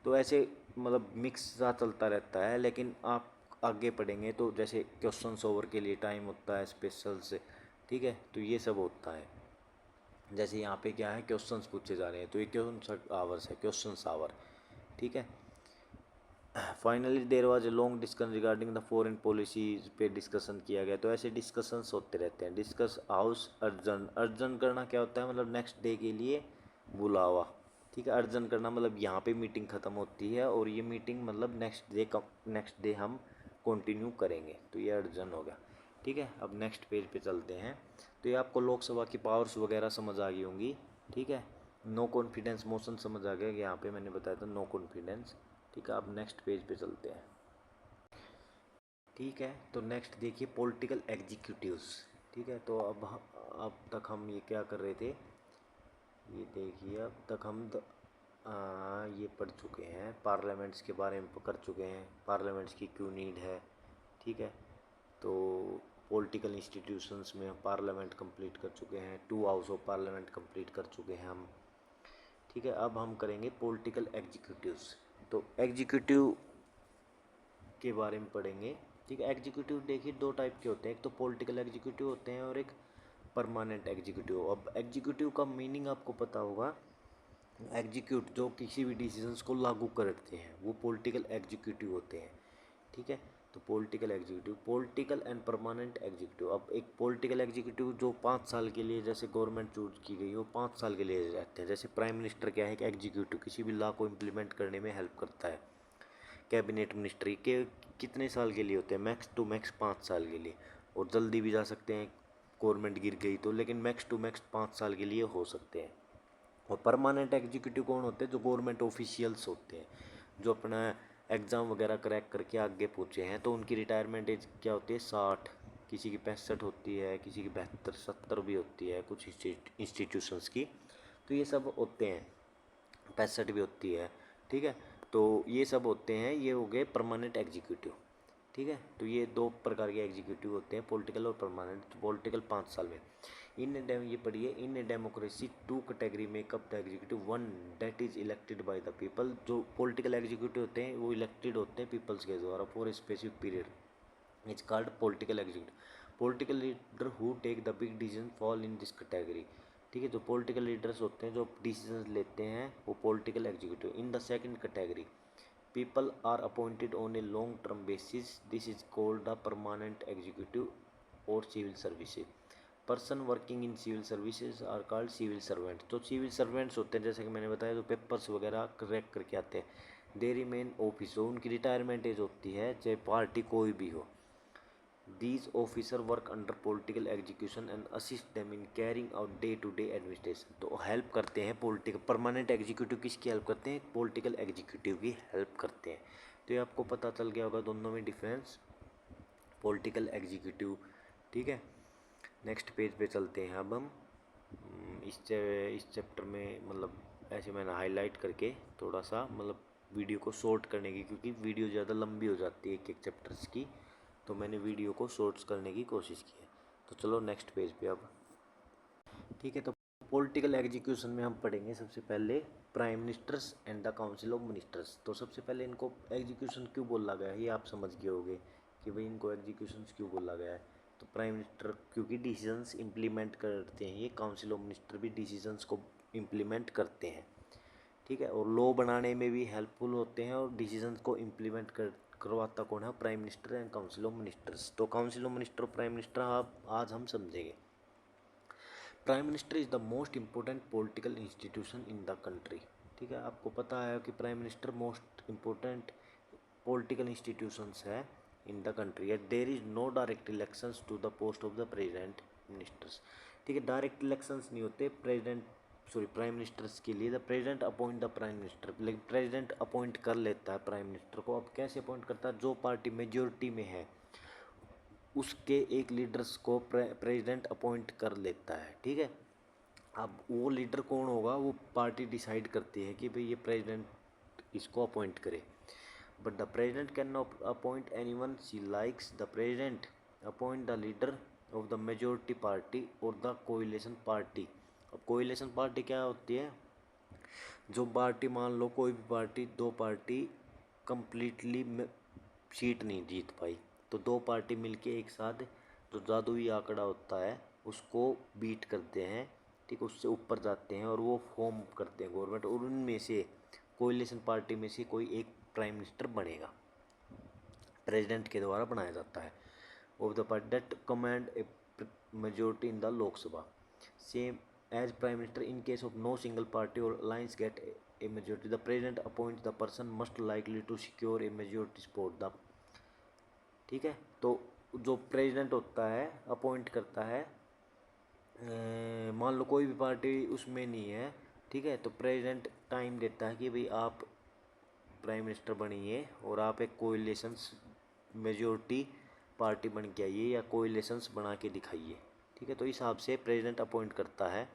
तो ऐसे मतलब मिक्स सा चलता रहता है, लेकिन आप आगे पढ़ेंगे तो जैसे क्वेश्चंस ओवर के लिए टाइम होता है स्पेशल से, ठीक है। तो ये सब होता है, जैसे यहाँ पे क्या है क्वेश्चंस पूछे जा रहे हैं, तो ये क्वेश्चन आवर्स है, क्वेश्चंस आवर, ठीक है। Finally there was a long discussion regarding the foreign policies पे डिस्कशन किया गया। तो ऐसे डिस्कशंस होते रहते हैं। डिस्कस हाउस अर्जन, अर्जन करना क्या होता है, मतलब नेक्स्ट डे के लिए बुलावा, ठीक है। अर्जन करना मतलब यहाँ पे मीटिंग ख़त्म होती है और ये मीटिंग मतलब नेक्स्ट डे हम कंटिन्यू करेंगे, तो ये अर्जन हो गया, ठीक है। अब नेक्स्ट पेज पे चलते हैं। तो ये आपको लोकसभा की पावर्स वगैरह समझ आ गई होंगी, ठीक है। नो कॉन्फिडेंस मोशन समझ आ गया कि यहाँ पे मैंने बताया था नो कॉन्फिडेंस, ठीक है। अब नेक्स्ट पेज पे चलते हैं, ठीक है। तो नेक्स्ट देखिए पॉलिटिकल एग्जीक्यूटिव्स, ठीक है। तो अब तक हम ये क्या कर रहे थे, ये देखिए अब तक हम ये पढ़ चुके हैं, पार्लियामेंट्स के बारे में कर चुके हैं, पार्लियामेंट्स की क्यों नीड है, ठीक है। तो पॉलिटिकल इंस्टीट्यूशंस में पार्लियामेंट कंप्लीट कर चुके हैं, 2 हाउस ऑफ पार्लियामेंट कंप्लीट कर चुके हैं हम, ठीक है। अब हम करेंगे पॉलिटिकल एग्जीक्यूटिव्स। तो एग्जीक्यूटिव के बारे में पढ़ेंगे, ठीक है। एग्जीक्यूटिव देखिए 2 टाइप के होते हैं, एक तो पॉलिटिकल एग्जीक्यूटिव होते हैं और एक परमानेंट एग्जीक्यूटिव। अब एग्जीक्यूटिव का मीनिंग आपको पता होगा, एग्जीक्यूट जो किसी भी डिसीजंस को लागू करते हैं वो पॉलिटिकल एग्जीक्यूटिव होते हैं, ठीक है। तो पॉलिटिकल एंड परमानेंट एग्जीक्यूटिव। अब एक पॉलिटिकल एग्जीक्यूटिव जो 5 साल के लिए, जैसे गवर्नमेंट चूज की गई, वो 5 साल के लिए रहते हैं। जैसे प्राइम मिनिस्टर क्या है, एक एग्जीक्यूटिव किसी भी लॉ को इम्प्लीमेंट करने में हेल्प करता है। कैबिनेट मिनिस्ट्री के कितने साल के लिए होते हैं, मैक्स टू मैक्स 5 साल के लिए, और जल्दी भी जा सकते हैं गवर्नमेंट गिर गई तो, लेकिन मैक्स टू मैक्स 5 साल के लिए हो सकते हैं। और परमानेंट एग्जीक्यूटिव कौन होते हैं, जो गवर्नमेंट ऑफिशियल्स होते हैं, जो अपना एग्ज़ाम वगैरह क्रैक करके आगे पहुँचे हैं, तो उनकी रिटायरमेंट एज क्या होती है, 60, किसी की 65 होती है, किसी की 72 70 भी होती है कुछ इंस्टीट्यूशंस की। तो ये सब होते हैं, 65 भी होती है, ठीक है। तो ये सब होते हैं, ये हो गए परमानेंट एग्जीक्यूटिव, ठीक है। तो ये 2 प्रकार के एग्जीक्यूटिव होते हैं, पॉलिटिकल और परमानेंट। तो पॉलिटिकल 5 साल में। ये पढ़िए, in a democracy 2 category make up the executive, 1 that is elected by the people. जो पॉलिटिकल एग्जीक्यूटिव होते हैं वो इलेक्टेड होते हैं पीपल्स के द्वारा for a specific period, it's called political executive. Political leader who take the big decision fall in this category, ठीक है। जो पॉलिटिकल लीडर्स होते हैं जो डिसीजन लेते हैं वो political executive. In the second category people are appointed on a long term basis, this is called the permanent executive or और civil services. Person working in civil services are called civil servant. तो civil servants होते हैं जैसे कि मैंने बताया, तो papers वगैरह करेक्ट करके आते हैं। दे रिमेन ऑफिस, तो उनकी रिटायरमेंट एज होती है, चाहे पार्टी कोई भी हो। These officers work under political execution and assist them in carrying out day to day administration। तो हेल्प करते हैं पॉलिटिकल, परमानेंट एग्जीक्यूटिव किसकी हेल्प करते हैं? पॉलिटिकल एग्जीक्यूटिव की हेल्प करते हैं। तो ये आपको पता चल गया होगा दोनों में डिफरेंस, पॉलिटिकल एग्जीक्यूटिव। ठीक है, नेक्स्ट पेज पे चलते हैं अब हम। इस चैप्टर में मतलब ऐसे मैंने हाईलाइट करके थोड़ा सा मतलब वीडियो को शॉर्ट करने की, क्योंकि वीडियो ज़्यादा लंबी हो जाती है एक एक चैप्टर्स की, तो मैंने वीडियो को शॉर्ट्स करने की कोशिश की है। तो चलो नेक्स्ट पेज पे अब। ठीक है, तो पॉलिटिकल एग्जीक्यूशन में हम पढ़ेंगे सबसे पहले prime ministers and the council of ministers. तो सबसे पहले इनको एग्जीक्यूशन क्यों बोला गया है ये आप समझ गए होंगे कि भाई इनको एग्जीक्यूशन क्यों बोला गया है। तो प्राइम मिनिस्टर क्योंकि डिसीजंस इम्प्लीमेंट करते हैं, ये काउंसिल ऑफ मिनिस्टर भी डिसीजंस को इम्प्लीमेंट करते हैं। ठीक है, और लॉ बनाने में भी हेल्पफुल होते हैं, और डिसीजंस को इम्प्लीमेंट करवाता कौन है? Prime minister and council of ministers. तो काउंसिल ऑफ मिनिस्टर और प्राइम मिनिस्टर आज हम समझेंगे। Prime minister is the most important political institution in the country. ठीक है, आपको पता है कि prime minister most important political institutions है in the country. At there is no direct elections to the post of the president ministers. ठीक है, direct elections नहीं होते प्राइम मिनिस्टर्स के लिए। The president appoint the prime minister, लेकिन president appoint कर लेता है प्राइम मिनिस्टर को। अब कैसे अपॉइंट करता है? जो पार्टी मेजोरिटी में है उसके एक लीडर्स को प्रेसिडेंट अपॉइंट कर लेता है। ठीक है, अब वो लीडर कौन होगा वो पार्टी डिसाइड करती है कि भाई ये प्रेसिडेंट इसको अपॉइंट करे। But the president can not appoint anyone she likes. The president appoint the leader of the majority party और द कोएलिशन पार्टी। अब कोएलिशन पार्टी क्या होती है? जो पार्टी, मान लो कोई भी पार्टी, दो पार्टी कंप्लीटली सीट नहीं जीत पाई, तो दो पार्टी मिलके एक साथ जो जादुई आंकड़ा होता है उसको बीट करते हैं। ठीक, उससे ऊपर जाते हैं और वो फॉर्म करते हैं गवर्नमेंट, और उनमें से कोएलिशन पार्टी में से कोई एक प्राइम मिनिस्टर बनेगा, प्रेसिडेंट के द्वारा बनाया जाता है। Of the party that command a majority in the Lok Sabha, same as prime minister in case of no single party और alliance get a majority the president appoint the person must likely to secure a majority support the. ठीक है, तो जो president होता है appoint करता है, मान लो कोई भी पार्टी उसमें नहीं है। ठीक है, तो प्रेसिडेंट टाइम देता है कि भाई आप प्राइम मिनिस्टर बनिए और आप एक कोएलिशंस मेजोरिटी पार्टी बन के आइए या कोएलिशंस बना के दिखाइए। ठीक है, तो इस हिसाब से प्रेसिडेंट अपॉइंट करता है।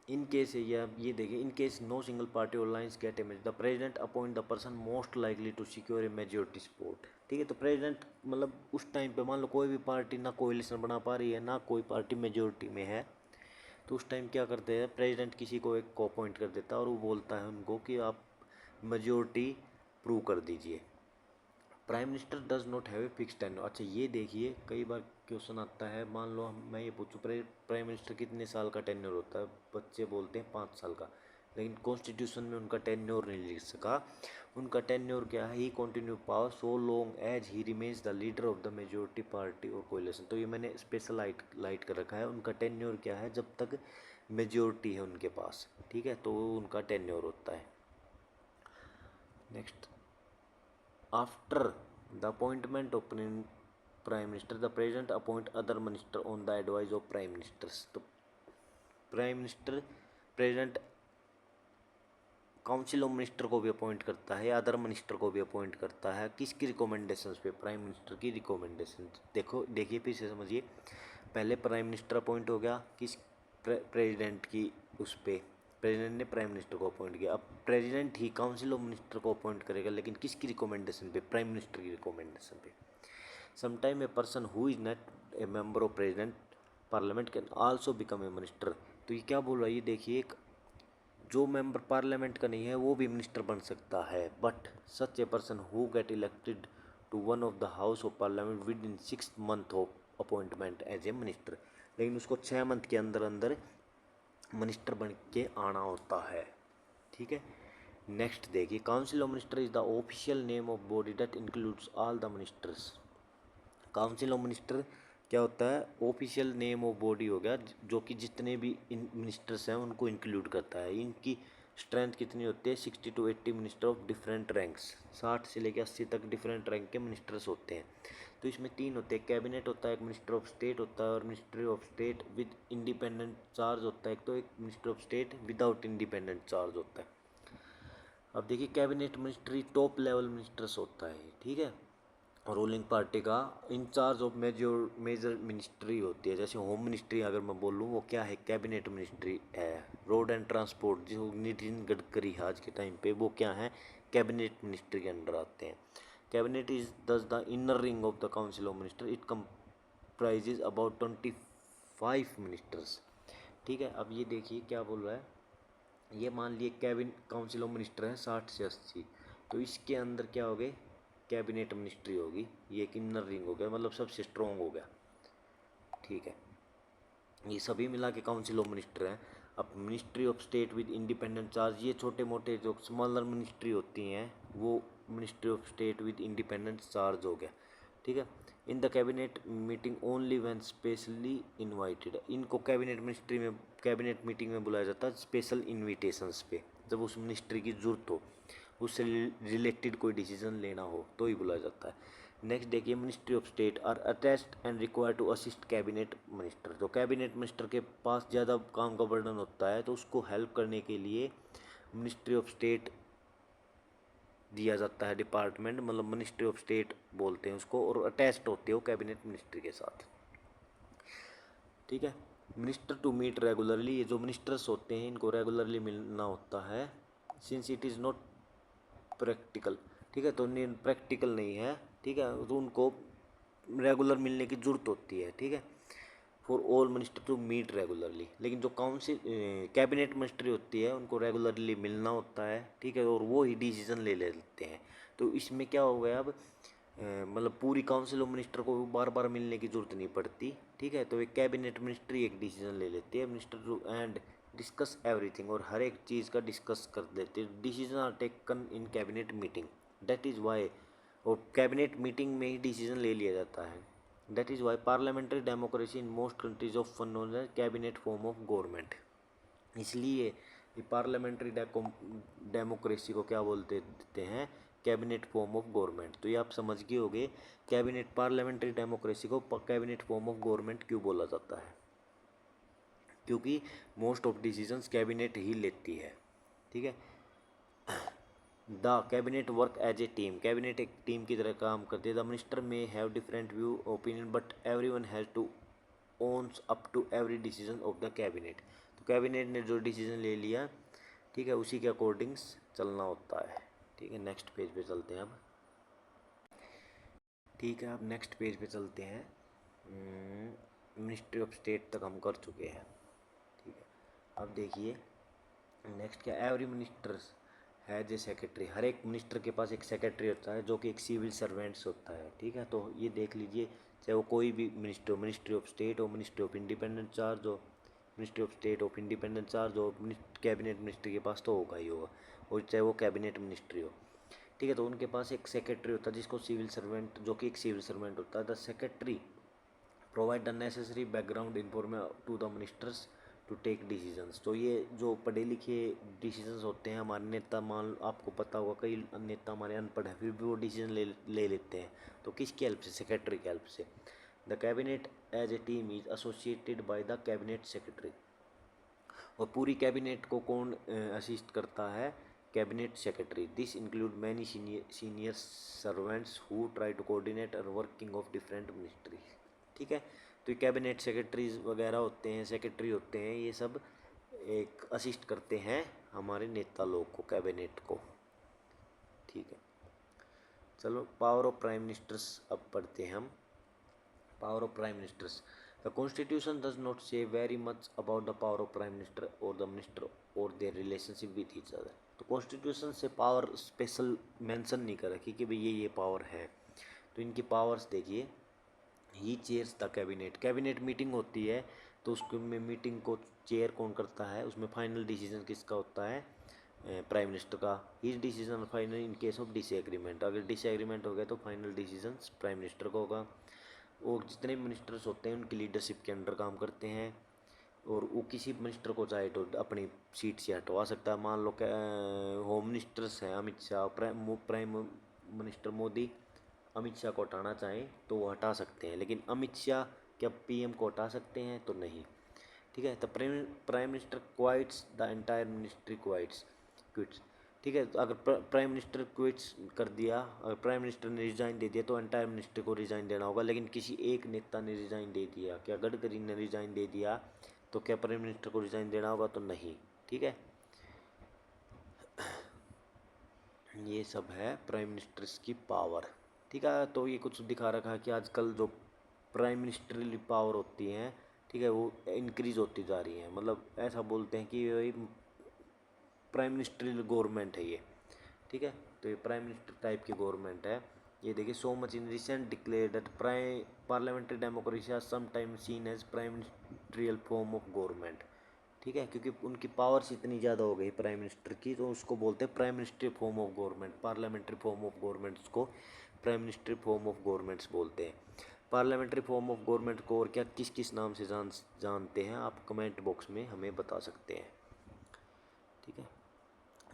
इन केस ये देखिए, in case no single party और lines get a the president appoint the person most likely to secure a majority support. ठीक है, तो प्रेसिडेंट मतलब उस टाइम पे मान लो कोई भी पार्टी ना कोएलिशन बना पा रही है ना कोई पार्टी मेजोरिटी में है, तो उस टाइम क्या करते हैं? प्रेसिडेंट किसी को एक को अपॉइंट कर देता है और वो बोलता है उनको कि आप मेजोरिटी प्रूव कर दीजिए। Prime minister does not have a fix tenure. अच्छा ये देखिए, कई बार क्वेश्चन आता है, मान लो मैं ये पूछूं प्राइम मिनिस्टर कितने साल का टेन्योर होता है? बच्चे बोलते हैं 5 साल का, लेकिन कॉन्स्टिट्यूशन में उनका टेन्योर नहीं लिख सका। उनका टेन्योर क्या है? He continue power so long as he remains the leader of the majority party और कोएलिशन। तो ये मैंने स्पेशल लाइट कर रखा है। उनका टेन्योर क्या है? जब तक मेजोरिटी है उनके पास। ठीक है, तो उनका टेन्योर होता है। Next, after the appointment of prime minister the president appoint other minister on the advice of prime ministers. तो prime minister president council of minister को भी अपॉइंट करता है, अदर मिनिस्टर को भी अपॉइंट करता है। किसकी रिकमेंडेशंस पे? प्राइम मिनिस्टर की रिकमेंडेशन। देखिए फिर से समझिए, पहले प्राइम मिनिस्टर अपॉइंट हो गया किस? प्रेसिडेंट की उस पे, प्रेसिडेंट ने प्राइम मिनिस्टर को अपॉइंट किया। अब president he council of minister को अपॉइंट करेगा, लेकिन किसकी रिकमेंडेशन पे? प्राइम मिनिस्टर की रिकमेंडेशन पे। Sometime A person who is not a member of president parliament can also become a minister. तो ये क्या बोल रहा है? ये देखिए, जो मेंबर पार्लियामेंट का नहीं है वो भी मिनिस्टर बन सकता है, but such a person who get elected to one of the house of parliament within 6 months of appointment as a minister. लेकिन उसको 6 month के अंदर अंदर मिनिस्टर बन के आना होता है। ठीक है, नेक्स्ट देखिए, council of minister is the official name of body that includes all the ministers. Council of minister क्या होता है? ऑफिशियल नेम ऑफ बॉडी हो गया जो कि जितने भी मिनिस्टर्स हैं उनको इंक्लूड करता है। इनकी स्ट्रेंथ कितनी होती है? 60 to 80 minister of different ranks, 60 से लेकर 80 तक डिफरेंट रैंक के मिनिस्टर्स होते हैं। तो इसमें तीन होते हैं, कैबिनेट होता है, एक मिनिस्टर ऑफ स्टेट होता है और ministry of state with independent charge होता है, एक तो एक minister of state without independent charge होता है। अब देखिए, cabinet ministry top level ministers होता है, ठीक है, रूलिंग पार्टी का इंचार्ज ऑफ मेजर मिनिस्ट्री होती है। जैसे होम मिनिस्ट्री अगर मैं बोलूँ, वो क्या है? कैबिनेट मिनिस्ट्री है। रोड एंड ट्रांसपोर्ट जो नितिन गडकरी आज के टाइम पे, वो क्या है? कैबिनेट मिनिस्ट्री के अंडर आते हैं। कैबिनेट इज दस the inner ring of the council of minister, it comprises about 25 ministers, ठीक है। अब ये देखिए क्या बोल रहा है, ये मान लिए कैबिनेट काउंसिल ऑफ मिनिस्टर है 60 से 80, तो इसके अंदर क्या हो गए? कैबिनेट मिनिस्ट्री होगी, ये एक इनर रिंग हो गया, मतलब सबसे स्ट्रॉन्ग हो गया, ठीक है। ये सभी मिला के काउंसिल ऑफ मिनिस्टर हैं। अब ministry of state with independent charge, ये छोटे मोटे जो स्मॉलर मिनिस्ट्री होती हैं वो ministry of state with independent charge हो गया, ठीक है। In the cabinet meeting only when specially invited, इनको कैबिनेट मिनिस्ट्री में कैबिनेट मीटिंग में बुलाया जाता है स्पेशल इन्विटेशंस पे, जब उस मिनिस्ट्री की जरूरत हो, उससे रिलेटेड कोई डिसीजन लेना हो तो ही बुलाया जाता है। नेक्स्ट देखिए, ministry of state are attached and required to assist cabinet minister, तो कैबिनेट मिनिस्टर के पास ज़्यादा काम का बर्डन होता है तो उसको हेल्प करने के लिए मिनिस्ट्री ऑफ स्टेट दिया जाता है डिपार्टमेंट, मतलब मिनिस्ट्री ऑफ स्टेट बोलते हैं उसको, और अटैच्ड होते हो कैबिनेट मिनिस्ट्री के साथ, ठीक है। मिनिस्टर टू मीट रेगुलरली, ये जो मिनिस्टर्स होते हैं इनको रेगुलरली मिलना होता है, since it is not practical, ठीक है, तो प्रैक्टिकल नहीं है, ठीक है, तो उनको रेगुलर मिलने की ज़रूरत होती है, ठीक है। For all minister to meet regularly, लेकिन जो काउंसिल कैबिनेट मिनिस्ट्री होती है उनको रेगुलरली मिलना होता है, ठीक है, और वो ही डिसीजन ले लेते हैं। तो इसमें क्या हो गया अब, मतलब पूरी काउंसिल ऑफ मिनिस्टर को बार बार मिलने की जरूरत नहीं पड़ती, ठीक है। तो एक कैबिनेट मिनिस्ट्री एक डिसीजन ले लेती है minister to and discuss everything, और हर एक चीज़ का डिस्कस कर देते हैं। Decision are taken in cabinet meeting, that is why, और कैबिनेट मीटिंग में ही डिसीजन ले लिया जाता है। That is why parliamentary democracy in most countries of fun known as cabinet form of government, इसलिए ये पार्लियामेंट्री डेमोक्रेसी को क्या बोलते देते हैं? Cabinet form of government. तो ये आप समझ गए होंगे कैबिनेट पार्लियामेंट्री डेमोक्रेसी को कैबिनेट फॉर्म ऑफ गवर्नमेंट क्यों बोला जाता है, क्योंकि मोस्ट ऑफ डिसीजंस कैबिनेट ही लेती है, ठीक है। The cabinet work as a team, cabinet एक टीम की तरह काम करती है। The minister may have different view opinion but everyone has to owns up to every decision of the cabinet, तो कैबिनेट ने जो डिसीजन ले लिया, ठीक है, उसी के अकॉर्डिंग्स चलना होता है, ठीक है। नेक्स्ट पेज पे चलते हैं अब, ठीक है, अब नेक्स्ट पेज पे चलते हैं। मिनिस्ट्री ऑफ स्टेट तक हम कर चुके हैं, ठीक है। अब देखिए नेक्स्ट क्या, every ministers has a secretary, हर एक मिनिस्टर के पास एक सेक्रेटरी होता है जो कि एक सिविल सर्वेंट्स होता है, ठीक है। तो ये देख लीजिए, चाहे वो कोई भी मिनिस्टर हो, मिनिस्ट्री ऑफ स्टेट हो, मिनिस्ट्री ऑफ इंडिपेंडेंट चार्ज हो, ministry of state of independent charge हो, कैबिनेट मिनिस्ट्री के पास तो होगा ही होगा, और चाहे वो कैबिनेट मिनिस्ट्री हो, ठीक है। तो उनके पास एक सेक्रेटरी होता है जिसको सिविल सर्वेंट, जो कि एक सिविल सर्वेंट होता है। The secretary provide the necessary background information to the ministers to take decisions, तो ये जो पढ़े लिखे डिसीजंस होते हैं हमारे नेता, मान आपको पता होगा कई नेता हमारे अनपढ़ है फिर भी वो डिसीजन ले लेते हैं, तो किसकी हेल्प से? सेक्रेटरी की हेल्प से। The cabinet as a team is associated by the cabinet secretary, और पूरी कैबिनेट को कौन असिस्ट करता है? Cabinet secretary. This include many senior servants who try to coordinate और वर्किंग ऑफ डिफरेंट मिनिस्ट्री, ठीक है। तो ये कैबिनेट सेक्रेटरीज वगैरह होते हैं, सेक्रेटरी होते हैं, ये सब एक असिस्ट करते हैं हमारे नेता लोग को, कैबिनेट को, ठीक है। चलो पावर ऑफ प्राइम मिनिस्टर्स अब पढ़ते हैं हम। Power of prime ministers, the constitution does not say very much about the power of prime minister और द मिनिस्टर और their relationship with each other, तो कॉन्स्टिट्यूशन से पावर स्पेशल मेंशन नहीं कर रखी कि भाई ये पावर है। तो इनकी पावर्स देखिए, he chairs the cabinet, cabinet meeting होती है तो उसके में मीटिंग को चेयर कौन करता है, उसमें फाइनल डिसीजन किसका होता है? प्राइम मिनिस्टर का। His decision final in case of disagreement, अगर डिसएग्रीमेंट हो गया तो फाइनल डिसीजन प्राइम मिनिस्टर का होगा। और जितने मिनिस्टर्स होते हैं उनकी लीडरशिप के अंडर काम करते हैं, और वो किसी मिनिस्टर को चाहे तो अपनी सीट से हटवा सकता है। मान लो होम मिनिस्टर्स हैं अमित शाह, प्राइम मिनिस्टर मोदी अमित शाह को हटाना चाहें तो वो हटा सकते हैं, लेकिन अमित शाह क्या पीएम को हटा सकते हैं? तो नहीं। ठीक है, the prime minister quits the entire ministry quits. ठीक है, तो अगर प्राइम मिनिस्टर क्विट्स कर दिया, अगर प्राइम मिनिस्टर ने रिजाइन दे दिया तो एंटायर मिनिस्टर को रिजाइन देना होगा। लेकिन किसी एक नेता ने रिजाइन दे दिया, क्या गडकरी ने रिजाइन दे दिया, तो क्या प्राइम मिनिस्टर को रिजाइन देना होगा? तो नहीं। ठीक है, ये सब है प्राइम मिनिस्टर्स की पावर। ठीक है, तो ये कुछ दिखा रखा है कि आजकल जो प्राइम मिनिस्टरली पावर होती हैं, ठीक है, वो इंक्रीज होती जा रही है। मतलब ऐसा बोलते हैं कि भाई प्राइम मिनिस्टरल गवर्नमेंट है ये। ठीक है, तो ये प्राइम मिनिस्टर टाइप की गवर्नमेंट है। ये देखिए, so much in recent declare that parliamentary democracy are sometime seen as prime ministerial form of government. ठीक है, क्योंकि उनकी पावर्स इतनी ज़्यादा हो गई प्राइम मिनिस्टर की, तो उसको बोलते हैं prime ministry form of government. Parliamentary form of governments को prime ministry form of governments बोलते हैं। पार्लियामेंट्री फॉर्म ऑफ गवर्नमेंट को और क्या किस किस नाम से जानते हैं आप कमेंट बॉक्स में हमें बता सकते हैं। ठीक है,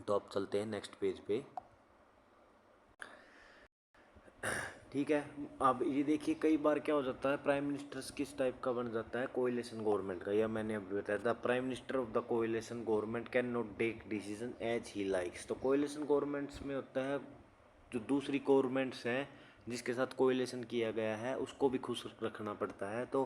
तो अब चलते हैं नेक्स्ट पेज पे। ठीक है, अब ये देखिए कई बार क्या हो जाता है, प्राइम मिनिस्टर किस टाइप का बन जाता है? कोएलिशन गवर्नमेंट का। या मैंने अभी बताया था, prime minister of the coalition government can not take decision as he likes. तो कोएलिशन गवर्नमेंट्स में होता है जो दूसरी गवर्नमेंट्स हैं जिसके साथ कोएलिशन किया गया है उसको भी खुश रखना पड़ता है, तो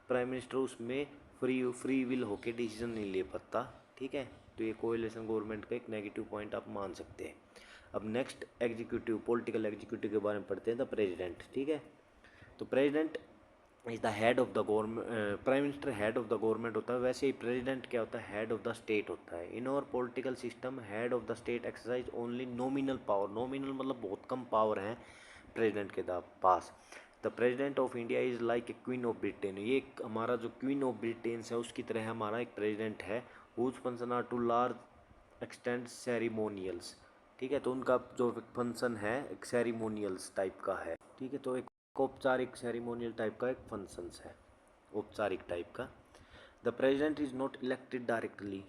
प्राइम मिनिस्टर उसमें फ्री विल होके डिसीजन नहीं ले पाता। ठीक है, तो ये कोएलिशन गवर्नमेंट का एक नेगेटिव पॉइंट आप मान सकते हैं। अब नेक्स्ट एग्जीक्यूटिव, पॉलिटिकल एग्जीक्यूटिव के बारे में पढ़ते हैं, द प्रेसिडेंट। ठीक है, तो president is the head of the government. Prime minister head of the government होता है, वैसे ही प्रेसिडेंट क्या होता है? हेड ऑफ द स्टेट होता है। In our political system head of the state exercise only nominal power. Nominal मतलब बहुत कम पावर है प्रेसिडेंट के पास। The president of India is like a queen of Britain. ये हमारा जो क्वीन ऑफ ब्रिटेन है उसकी तरह हमारा एक प्रेसिडेंट है। Whose function are to large extent ceremonials. ठीक है, तो उनका जो फंक्शन है एक सेरिमोनियल्स टाइप का है। ठीक है, तो एक औपचारिक सेरिमोनियल टाइप का एक फंक्शंस है, औपचारिक टाइप का। The president is not elected directly.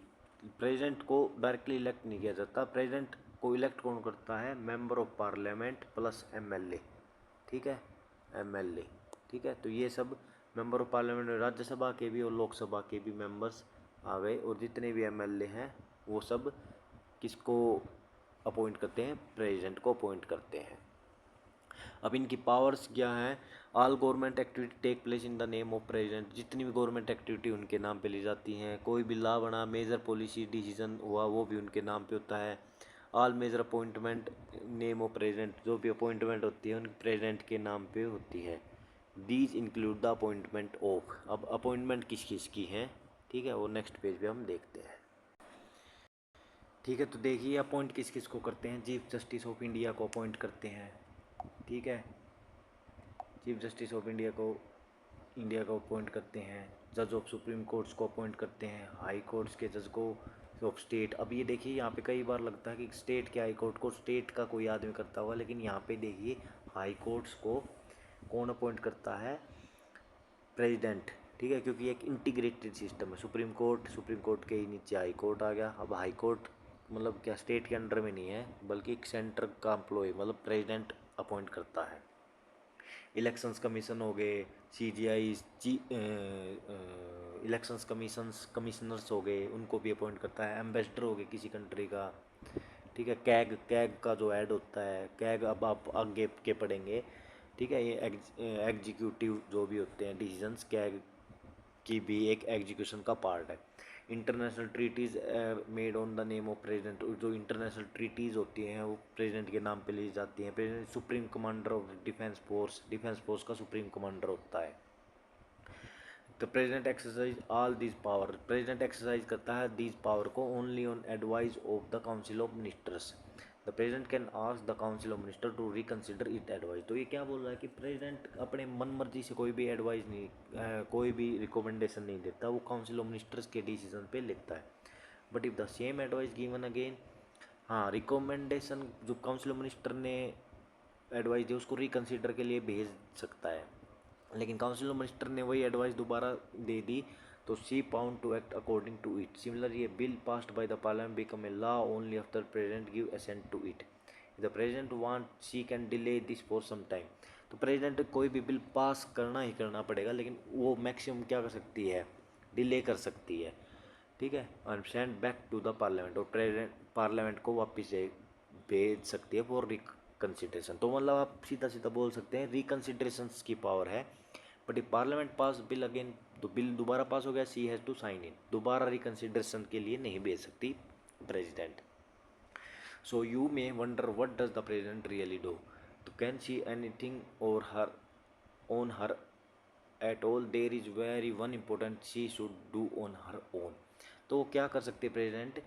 President को डायरेक्टली इलेक्ट नहीं किया जाता। प्रेसिडेंट को इलेक्ट कौन करता है? Member of parliament plus MLA. ठीक है, एमएलए। ठीक है, तो ये सब मेंबर ऑफ पार्लियामेंट, राज्यसभा के भी और लोकसभा के भी मेंबर्स आ गए, और जितने भी एमएलए हैं वो सब किसको अपॉइंट करते हैं? प्रेसिडेंट को अपॉइंट करते हैं। अब इनकी पावर्स क्या हैं? All government activity take place in the name of president. जितनी भी गवर्नमेंट एक्टिविटी उनके नाम पे ली जाती हैं। कोई भी लॉ बना, मेजर पॉलिसी डिसीजन हुआ, वो भी उनके नाम पे होता है। All major appointment name of president. जो भी अपॉइंटमेंट होती है उन प्रेसिडेंट के नाम पे होती है। These include the appointment of. अब अपॉइंटमेंट किस किस की हैं? ठीक है, वो नेक्स्ट पेज पे हम देखते हैं। ठीक है, तो देखिए अपॉइंट किस किस को करते हैं। चीफ जस्टिस ऑफ इंडिया को अपॉइंट करते हैं। ठीक है, चीफ जस्टिस ऑफ इंडिया को अपॉइंट करते हैं। जज ऑफ सुप्रीम कोर्ट्स को अपॉइंट करते हैं। हाई कोर्ट्स के जज को ऑफ स्टेट। अब ये देखिए यहाँ पे कई बार लगता है कि स्टेट के हाई कोर्ट को स्टेट का कोई आदमी करता होगा, लेकिन यहाँ पे देखिए हाई कोर्ट्स को कौन अपॉइंट करता है? प्रेसिडेंट। ठीक है, क्योंकि एक इंटीग्रेटेड सिस्टम है। सुप्रीम कोर्ट के ही नीचे हाई कोर्ट आ गया। अब हाई कोर्ट मतलब क्या स्टेट के अंडर में नहीं है, बल्कि एक सेंटर का एम्प्लॉय मतलब प्रेसिडेंट अपॉइंट करता है। इलेक्शंस कमीशन हो गए, सीजीआई इलेक्शंस कमिश्नर्स हो गए, उनको भी अपॉइंट करता है। एम्बेसडर हो गए किसी कंट्री का। ठीक है, कैग का जो हेड होता है, कैग अब आप आगे के पढ़ेंगे। ठीक है, ये एग्जीक्यूटिव जो भी होते हैं डिसीजंस, कैग की भी एक एग्जीक्यूशन का पार्ट है। International treaties made on the name of president. जो इंटरनेशनल ट्रीटीज़ होती हैं वो प्रेसिडेंट के नाम पे ली जाती हैं। President supreme commander of defence force का सुप्रीम कमांडर होता है। The president exercise all these power. President exercise करता है दीज पावर को only on advice of the council of ministers. The president can ask the council of minister to reconsider it advice. तो ये क्या बोल रहा है कि प्रेसिडेंट अपने मन मर्जी से कोई भी एडवाइस नहीं, कोई भी रिकमेंडेशन नहीं देता, वो काउंसिल ऑफ मिनिस्टर्स के डिसीजन पे लेता है। But if the same advice given again हाँ, रिकमेंडेशन जो काउंसिल ऑफ मिनिस्टर ने एडवाइस दी उसको रिकंसिडर के लिए भेज सकता है, लेकिन काउंसिल ऑफ मिनिस्टर ने वही एडवाइस दोबारा दे दी तो she bound to act according to it. Similarly ये bill passed by the parliament become a law only after president give assent to it. The president want she can delay this for some time. तो president कोई भी bill pass करना ही करना पड़ेगा, लेकिन वो maximum क्या कर सकती है, डिले कर सकती है, ठीक है, और send back to the parliament, और प्रेसिडेंट पार्लियामेंट को वापस से भेज सकती है फॉर रिकन्सिडरेशन। तो मतलब आप सीधा सीधा बोल सकते हैं रिकन्सिडरेशन की पावर है, but if parliament pass bill again, तो बिल दोबारा पास हो गया, सी हैज़ टू साइन इन, दोबारा रिकन्सिडरेशन के लिए नहीं भेज सकती president. So you may wonder what does the president really do, तो कैन सी एनीथिंग और her on her at all, there is very one important she should do on her own. तो क्या कर सकती है प्रेसिडेंट,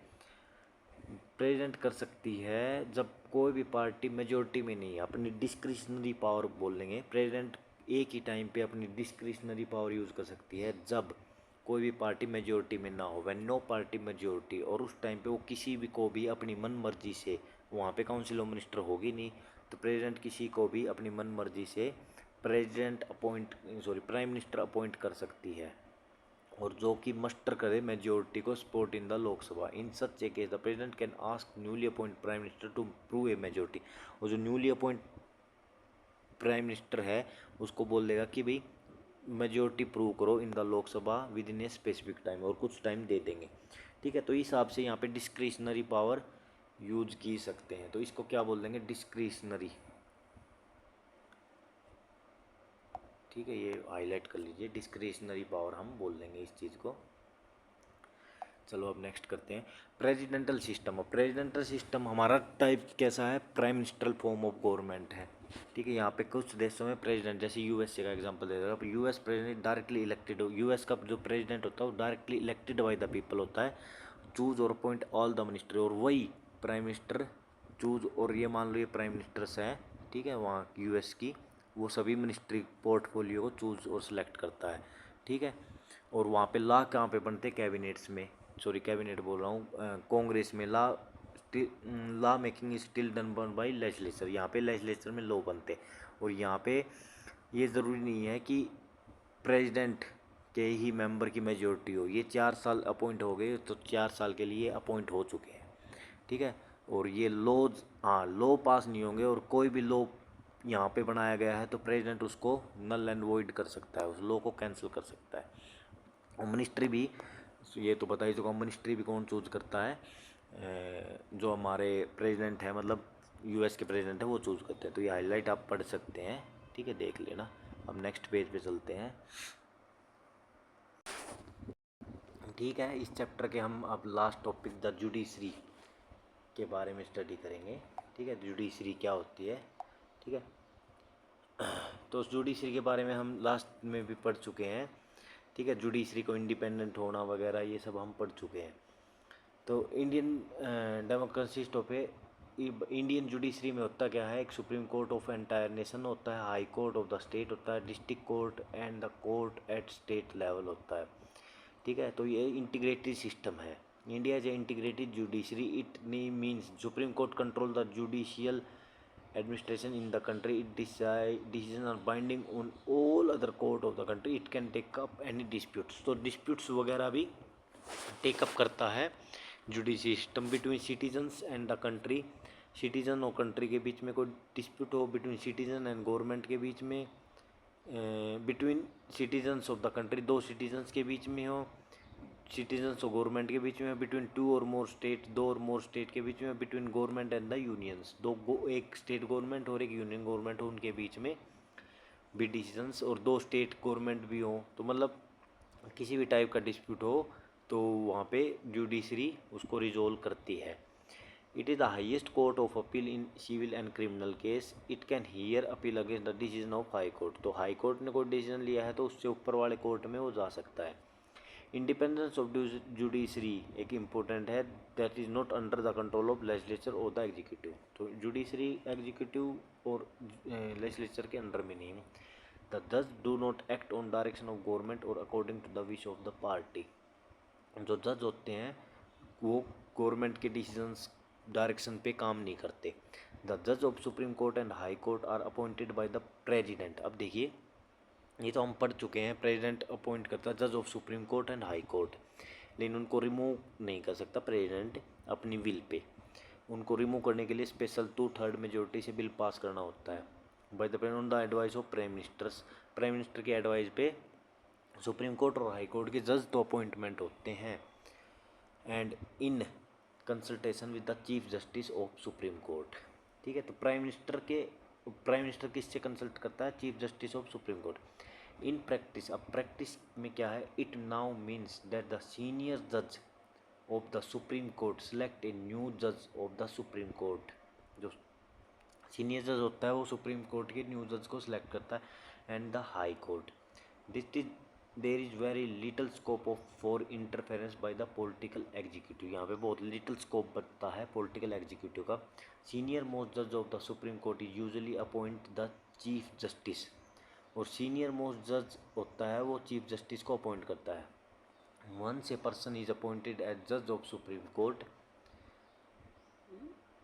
प्रेजेंट कर सकती है जब कोई भी पार्टी मेजोरिटी में नहीं है, अपनी डिस्क्रिशनरी पावर बोल लेंगे, प्रेजेंट एक ही टाइम पे अपनी डिस्क्रिशनरी पावर यूज़ कर सकती है जब कोई भी पार्टी मेजोरिटी में ना हो, व्हेन नो पार्टी मेजोरिटी, और उस टाइम पे वो किसी भी को भी अपनी मन मर्जी से, वहाँ पे काउंसिल ऑफ मिनिस्टर होगी नहीं, तो प्रेसिडेंट किसी को भी अपनी मन मर्जी से president appoint sorry prime minister appoint कर सकती है, और जो कि मस्टर करे मेजोरिटी को support in the Lok Sabha. In such a case the president can ask newly appoint prime minister to prove a majority, और जो न्यूली अपॉइंट प्राइम मिनिस्टर है उसको बोल देगा कि भाई मेजोरिटी प्रूव करो इन the Lok Sabha with in a specific time, और कुछ टाइम दे देंगे, ठीक है। तो इस हिसाब से यहाँ पे डिस्क्रिशनरी पावर यूज की सकते हैं, तो इसको क्या बोल देंगे, डिस्क्रिशनरी, ठीक है, ये हाईलाइट कर लीजिए, डिस्क्रिशनरी पावर हम बोल देंगे इस चीज़ को। चलो अब नेक्स्ट करते हैं प्रेसिडेंटल सिस्टम। अब प्रेसिडेंटल सिस्टम हमारा टाइप कैसा है, prime minstrel form of government है, ठीक है। यहाँ पे कुछ देशों में प्रेसिडेंट, जैसे यूएसए का एग्जांपल दे देगा, यूएस प्रेसिडेंट डायरेक्टली इलेक्टेड हो, यूएस का जो प्रेसिडेंट होता है वो directly elected by the people होता है, चूज और अपॉइंट ऑल द मिनिस्टर, और वही प्राइम मिनिस्टर चूज, और ये मान लो ये प्राइम मिनिस्टर्स हैं, ठीक है, वहाँ यूएस की, वो सभी मिनिस्ट्री पोर्टफोलियो को चूज और सिलेक्ट करता है, ठीक है। और वहाँ पे लॉ कहाँ पे बनते हैं, कैबिनेट्स में, सॉरी कैबिनेट बोल रहा हूँ, कांग्रेस में law making is still done by legislature, यहाँ पे लेजिस्लेचर में लॉ बनते हैं। और यहाँ पे ये ज़रूरी नहीं है कि प्रेसिडेंट के ही मेंबर की मेजोरिटी हो, ये 4 साल अपॉइंट हो गए तो 4 साल के लिए अपॉइंट हो चुके हैं, ठीक है। और ये लॉज, हाँ, लॉ पास नहीं होंगे, और कोई भी लॉ यहाँ पे बनाया गया है तो प्रेसिडेंट उसको नल एंड वॉइड कर सकता है, उस लॉ को कैंसिल कर सकता है। और मिनिस्ट्री भी, ये तो बता ही चुका हूँ, मिनिस्ट्री भी कौन चूज करता है, जो हमारे प्रेसिडेंट है, मतलब यूएस के प्रेसिडेंट है वो चूज करते हैं। तो ये हाईलाइट आप पढ़ सकते हैं, ठीक है, देख लेना। अब नेक्स्ट पेज पे चलते हैं, ठीक है। इस चैप्टर के हम अब लास्ट टॉपिक द जुडिशरी के बारे में स्टडी करेंगे, ठीक है, जुडिशरी क्या होती है, ठीक है। तो उस जुडिशरी के बारे में हम लास्ट में भी पढ़ चुके हैं, ठीक है, जुडिशरी को इंडिपेंडेंट होना वगैरह ये सब हम पढ़ चुके हैं। तो Indian democracy of A, Indian judiciary में होता क्या है, एक supreme court of entire nation होता है, high court of the state होता है, district court and the court at state level होता है, ठीक है। तो ये इंटीग्रेटेड सिस्टम है, India is A integrated judiciary, it means supreme court control the judicial administration in the country, it decision are binding on all other court of the country, it can take up any disputes, तो disputes वगैरह भी take up करता है judiciary system. Between citizens and the country, citizen और country के बीच में कोई dispute हो, बिटवीन सिटीजन एंड गवर्नमेंट के बीच में, between citizens of the country, दो सिटीजन्स के बीच में हो, सिटीजन्स और गवर्नमेंट के बीच में, बिटवीन टू और मोर स्टेट, दो और मोर स्टेट के बीच में, between government and the unions, एक स्टेट गवर्नमेंट और एक यूनियन गवर्नमेंट हो उनके बीच में भी डिसीजंस, और दो स्टेट गवर्नमेंट भी हो, तो मतलब किसी भी टाइप का डिस्प्यूट हो तो वहाँ पे जुडिशरी उसको रिजोल्व करती है। It is the highest court of appeal in civil and criminal case, it can hear appeal against the decision of high court, तो हाई कोर्ट ने कोई डिसीजन लिया है तो उससे ऊपर वाले कोर्ट में वो जा सकता है। इंडिपेंडेंस ऑफ जुडिशरी एक इम्पोर्टेंट है, that is not under the control of legislature और द एग्जीक्यूटिव, तो जुडिशरी एग्जीक्यूटिव और लेजिस्लेचर के अंडर में नहीं है। द जज do not act on direction of government और according to the wish of the party, जो जज होते हैं वो गवर्नमेंट के डिसीजंस डायरेक्शन पे काम नहीं करते। द जज of supreme court and high court are appointed by the president. अब देखिए, ये तो हम पढ़ चुके हैं, प्रेसिडेंट अपॉइंट करता है जज of supreme court and high court, लेकिन उनको रिमूव नहीं कर सकता प्रेसिडेंट अपनी विल पे। उनको रिमूव करने के लिए स्पेशल 2/3 मेजोरिटी से बिल पास करना होता है। By the on the advice of prime ministers, prime minister की एडवाइस पे सुप्रीम कोर्ट और हाई कोर्ट के जज तो अपॉइंटमेंट होते हैं, and in consultation with the chief justice of supreme court. ठीक है, तो प्राइम मिनिस्टर किससे कंसल्ट करता है? Chief justice of supreme court. In practice, अब प्रैक्टिस में क्या है? It now means that the senior जज of the supreme court select a new जज ऑफ द सुप्रीम कोर्ट। जो सीनियर जज होता है वो सुप्रीम कोर्ट के न्यू जज को सिलेक्ट करता है, and the high court. This is there is very little scope of for interference by the political executive. यहाँ पे बहुत लिटिल स्कोप बनता है पॉलिटिकल एग्जीक्यूटिव का। सीनियर मोस्ट जज of the supreme court is usually appoint the chief justice, और senior most जज होता है वो चीफ जस्टिस को अपॉइंट करता है। Once a person is appointed as जज of supreme court,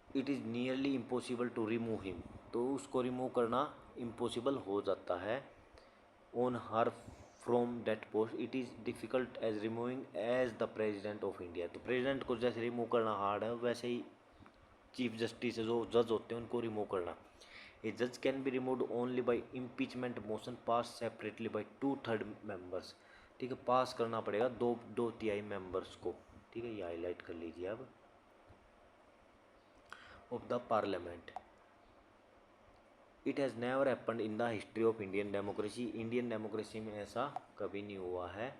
it is nearly impossible to remove him, तो उसको रिमूव करना इम्पॉसिबल हो जाता है। On her from that post it is difficult as removing as the president of India. तो president को जैसे रिमूव करना हार्ड है, वैसे ही चीफ जस्टिस जो जज होते हैं उनको रिमूव करना। ए जज can be removed only by impeachment motion pass separately by 2/3 members. ठीक है, पास करना पड़ेगा दो तिहाई मेंबर्स को। ठीक है, ये हाईलाइट कर लीजिए अब। Of the parliament, it has never happened in the history of Indian democracy. Indian democracy में ऐसा कभी नहीं हुआ है।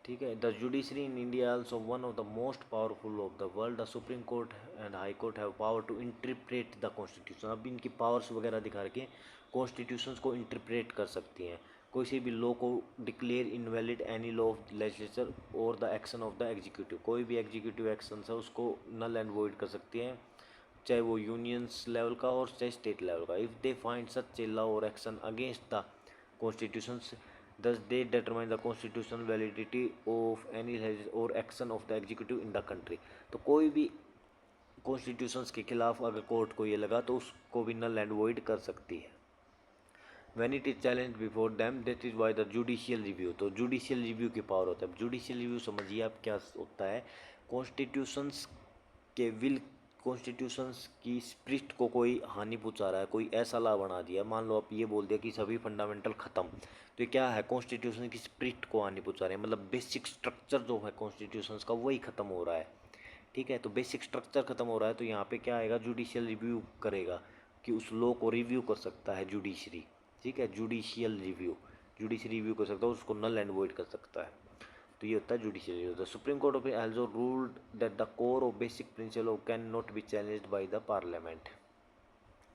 ठीक है, the judiciary in India also one of the most powerful of the world. The supreme court and high court have power to interpret the constitution. अब इनकी पावर्स वगैरह दिखा के कॉन्स्टिट्यूशंस को इंटरप्रेट कर सकती हैं। किसी भी लॉ को declare invalid any law of legislature और the action of the executive. कोई भी एग्जीक्यूटिव एक्शन है उसको नल एंड वॉइड कर सकती हैं, चाहे वो यूनियंस लेवल का और चाहे स्टेट लेवल का। If they find such a law और action against the constitutions, thus they determine the constitutional validity of any or action of the executive in the country। तो कोई भी कॉन्स्टिट्यूशंस के खिलाफ अगर कोर्ट को ये लगा तो उसको भी नल एंड वॉइड कर सकती है। When it is challenged before them, that is why the judicial review। तो जुडिशियल रिव्यू की पावर होता है। जुडिशियल रिव्यू समझिए आप क्या होता है? कॉन्स्टिट्यूशंस के विल, कॉन्स्टिट्यूशंस की स्पिरिट को कोई हानि पहुंचा रहा है, कोई ऐसा ला बना दिया, मान लो आप ये बोल दिया कि सभी फंडामेंटल ख़त्म, तो ये क्या है? कॉन्स्टिट्यूशन की स्पिरिट को हानि पहुंचा रहे हैं, मतलब बेसिक स्ट्रक्चर जो है कॉन्स्टिट्यूशंस का वही ख़त्म हो रहा है। ठीक है, तो बेसिक स्ट्रक्चर ख़त्म हो रहा है, तो यहाँ पे क्या आएगा? जुडिशियल रिव्यू करेगा, कि उस लॉ को रिव्यू कर सकता है जुडिशरी। ठीक है, जुडिशियल रिव्यू, जुडिशरी रिव्यू कर सकता है, उसको नल एंड वॉइड कर सकता है। तो ये होता है judicial review. The supreme court of also ruled that the core of basic principle can not be challenged bye the parliament.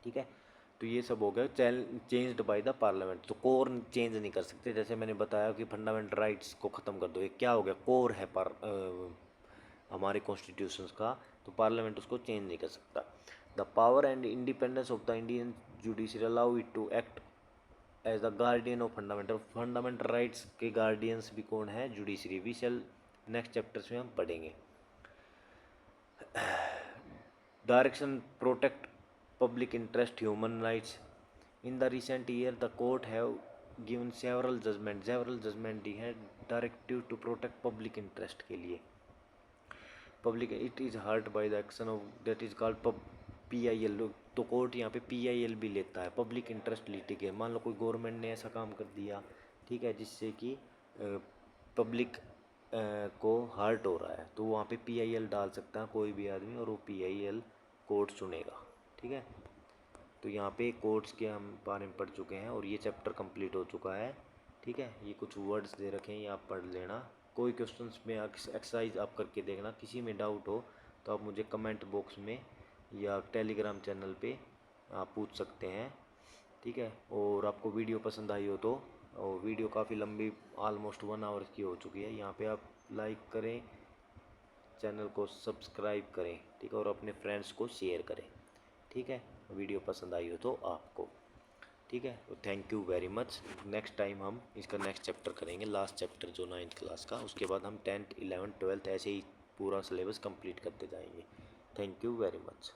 ठीक है, तो ये सब हो गया चेंज्ड बाय द पार्लियामेंट। तो कोर चेंज नहीं कर सकते, जैसे मैंने बताया कि फंडामेंटल राइट्स को ख़त्म कर दो, ये क्या हो गया? कोर है हमारे कॉन्स्टिट्यूशंस का, तो पार्लियामेंट उसको चेंज नहीं कर सकता। The power and independence of the Indian judiciary allow it to act as the guardian of fundamental rights के गार्डियंस भी कौन है? Judiciary. We shall next chapters में हम पढ़ेंगे। Direction protect public interest human rights। In the recent year the court have given several judgment दी है directive to protect public interest के लिए। Public it is hurt by the action of that is called PIL। तो court यहाँ पे PIL भी लेता है, पब्लिक इंटरेस्ट लिटिगेशन। मान लो कोई गवर्नमेंट ने ऐसा काम कर दिया, ठीक है, जिससे कि पब्लिक को हर्ट हो रहा है, तो वहाँ पे PIL डाल सकता है कोई भी आदमी, और वो PIL कोर्ट सुनेगा। ठीक है, तो यहाँ पे कोर्ट्स के हम बारे में पढ़ चुके हैं, और ये चैप्टर कंप्लीट हो चुका है। ठीक है, ये कुछ वर्ड्स दे रखे हैं, ये आप पढ़ लेना। कोई क्वेश्चंस में एक्सरसाइज आप करके देखना, किसी में डाउट हो तो आप मुझे कमेंट बॉक्स में या टेलीग्राम चैनल पे आप पूछ सकते हैं। ठीक है, और आपको वीडियो पसंद आई हो तो, और वीडियो काफ़ी लंबी ऑलमोस्ट 1 आवर की हो चुकी है, यहाँ पे आप लाइक करें, चैनल को सब्सक्राइब करें, ठीक है, और अपने फ्रेंड्स को शेयर करें। ठीक है, वीडियो पसंद आई हो तो आपको। ठीक है, तो thank you very much. Next time हम इसका नेक्स्ट चैप्टर करेंगे, लास्ट चैप्टर जो 9th क्लास का, उसके बाद हम 10th 11th 12th ऐसे ही पूरा सिलेबस कंप्लीट करते जाएंगे। Thank you very much.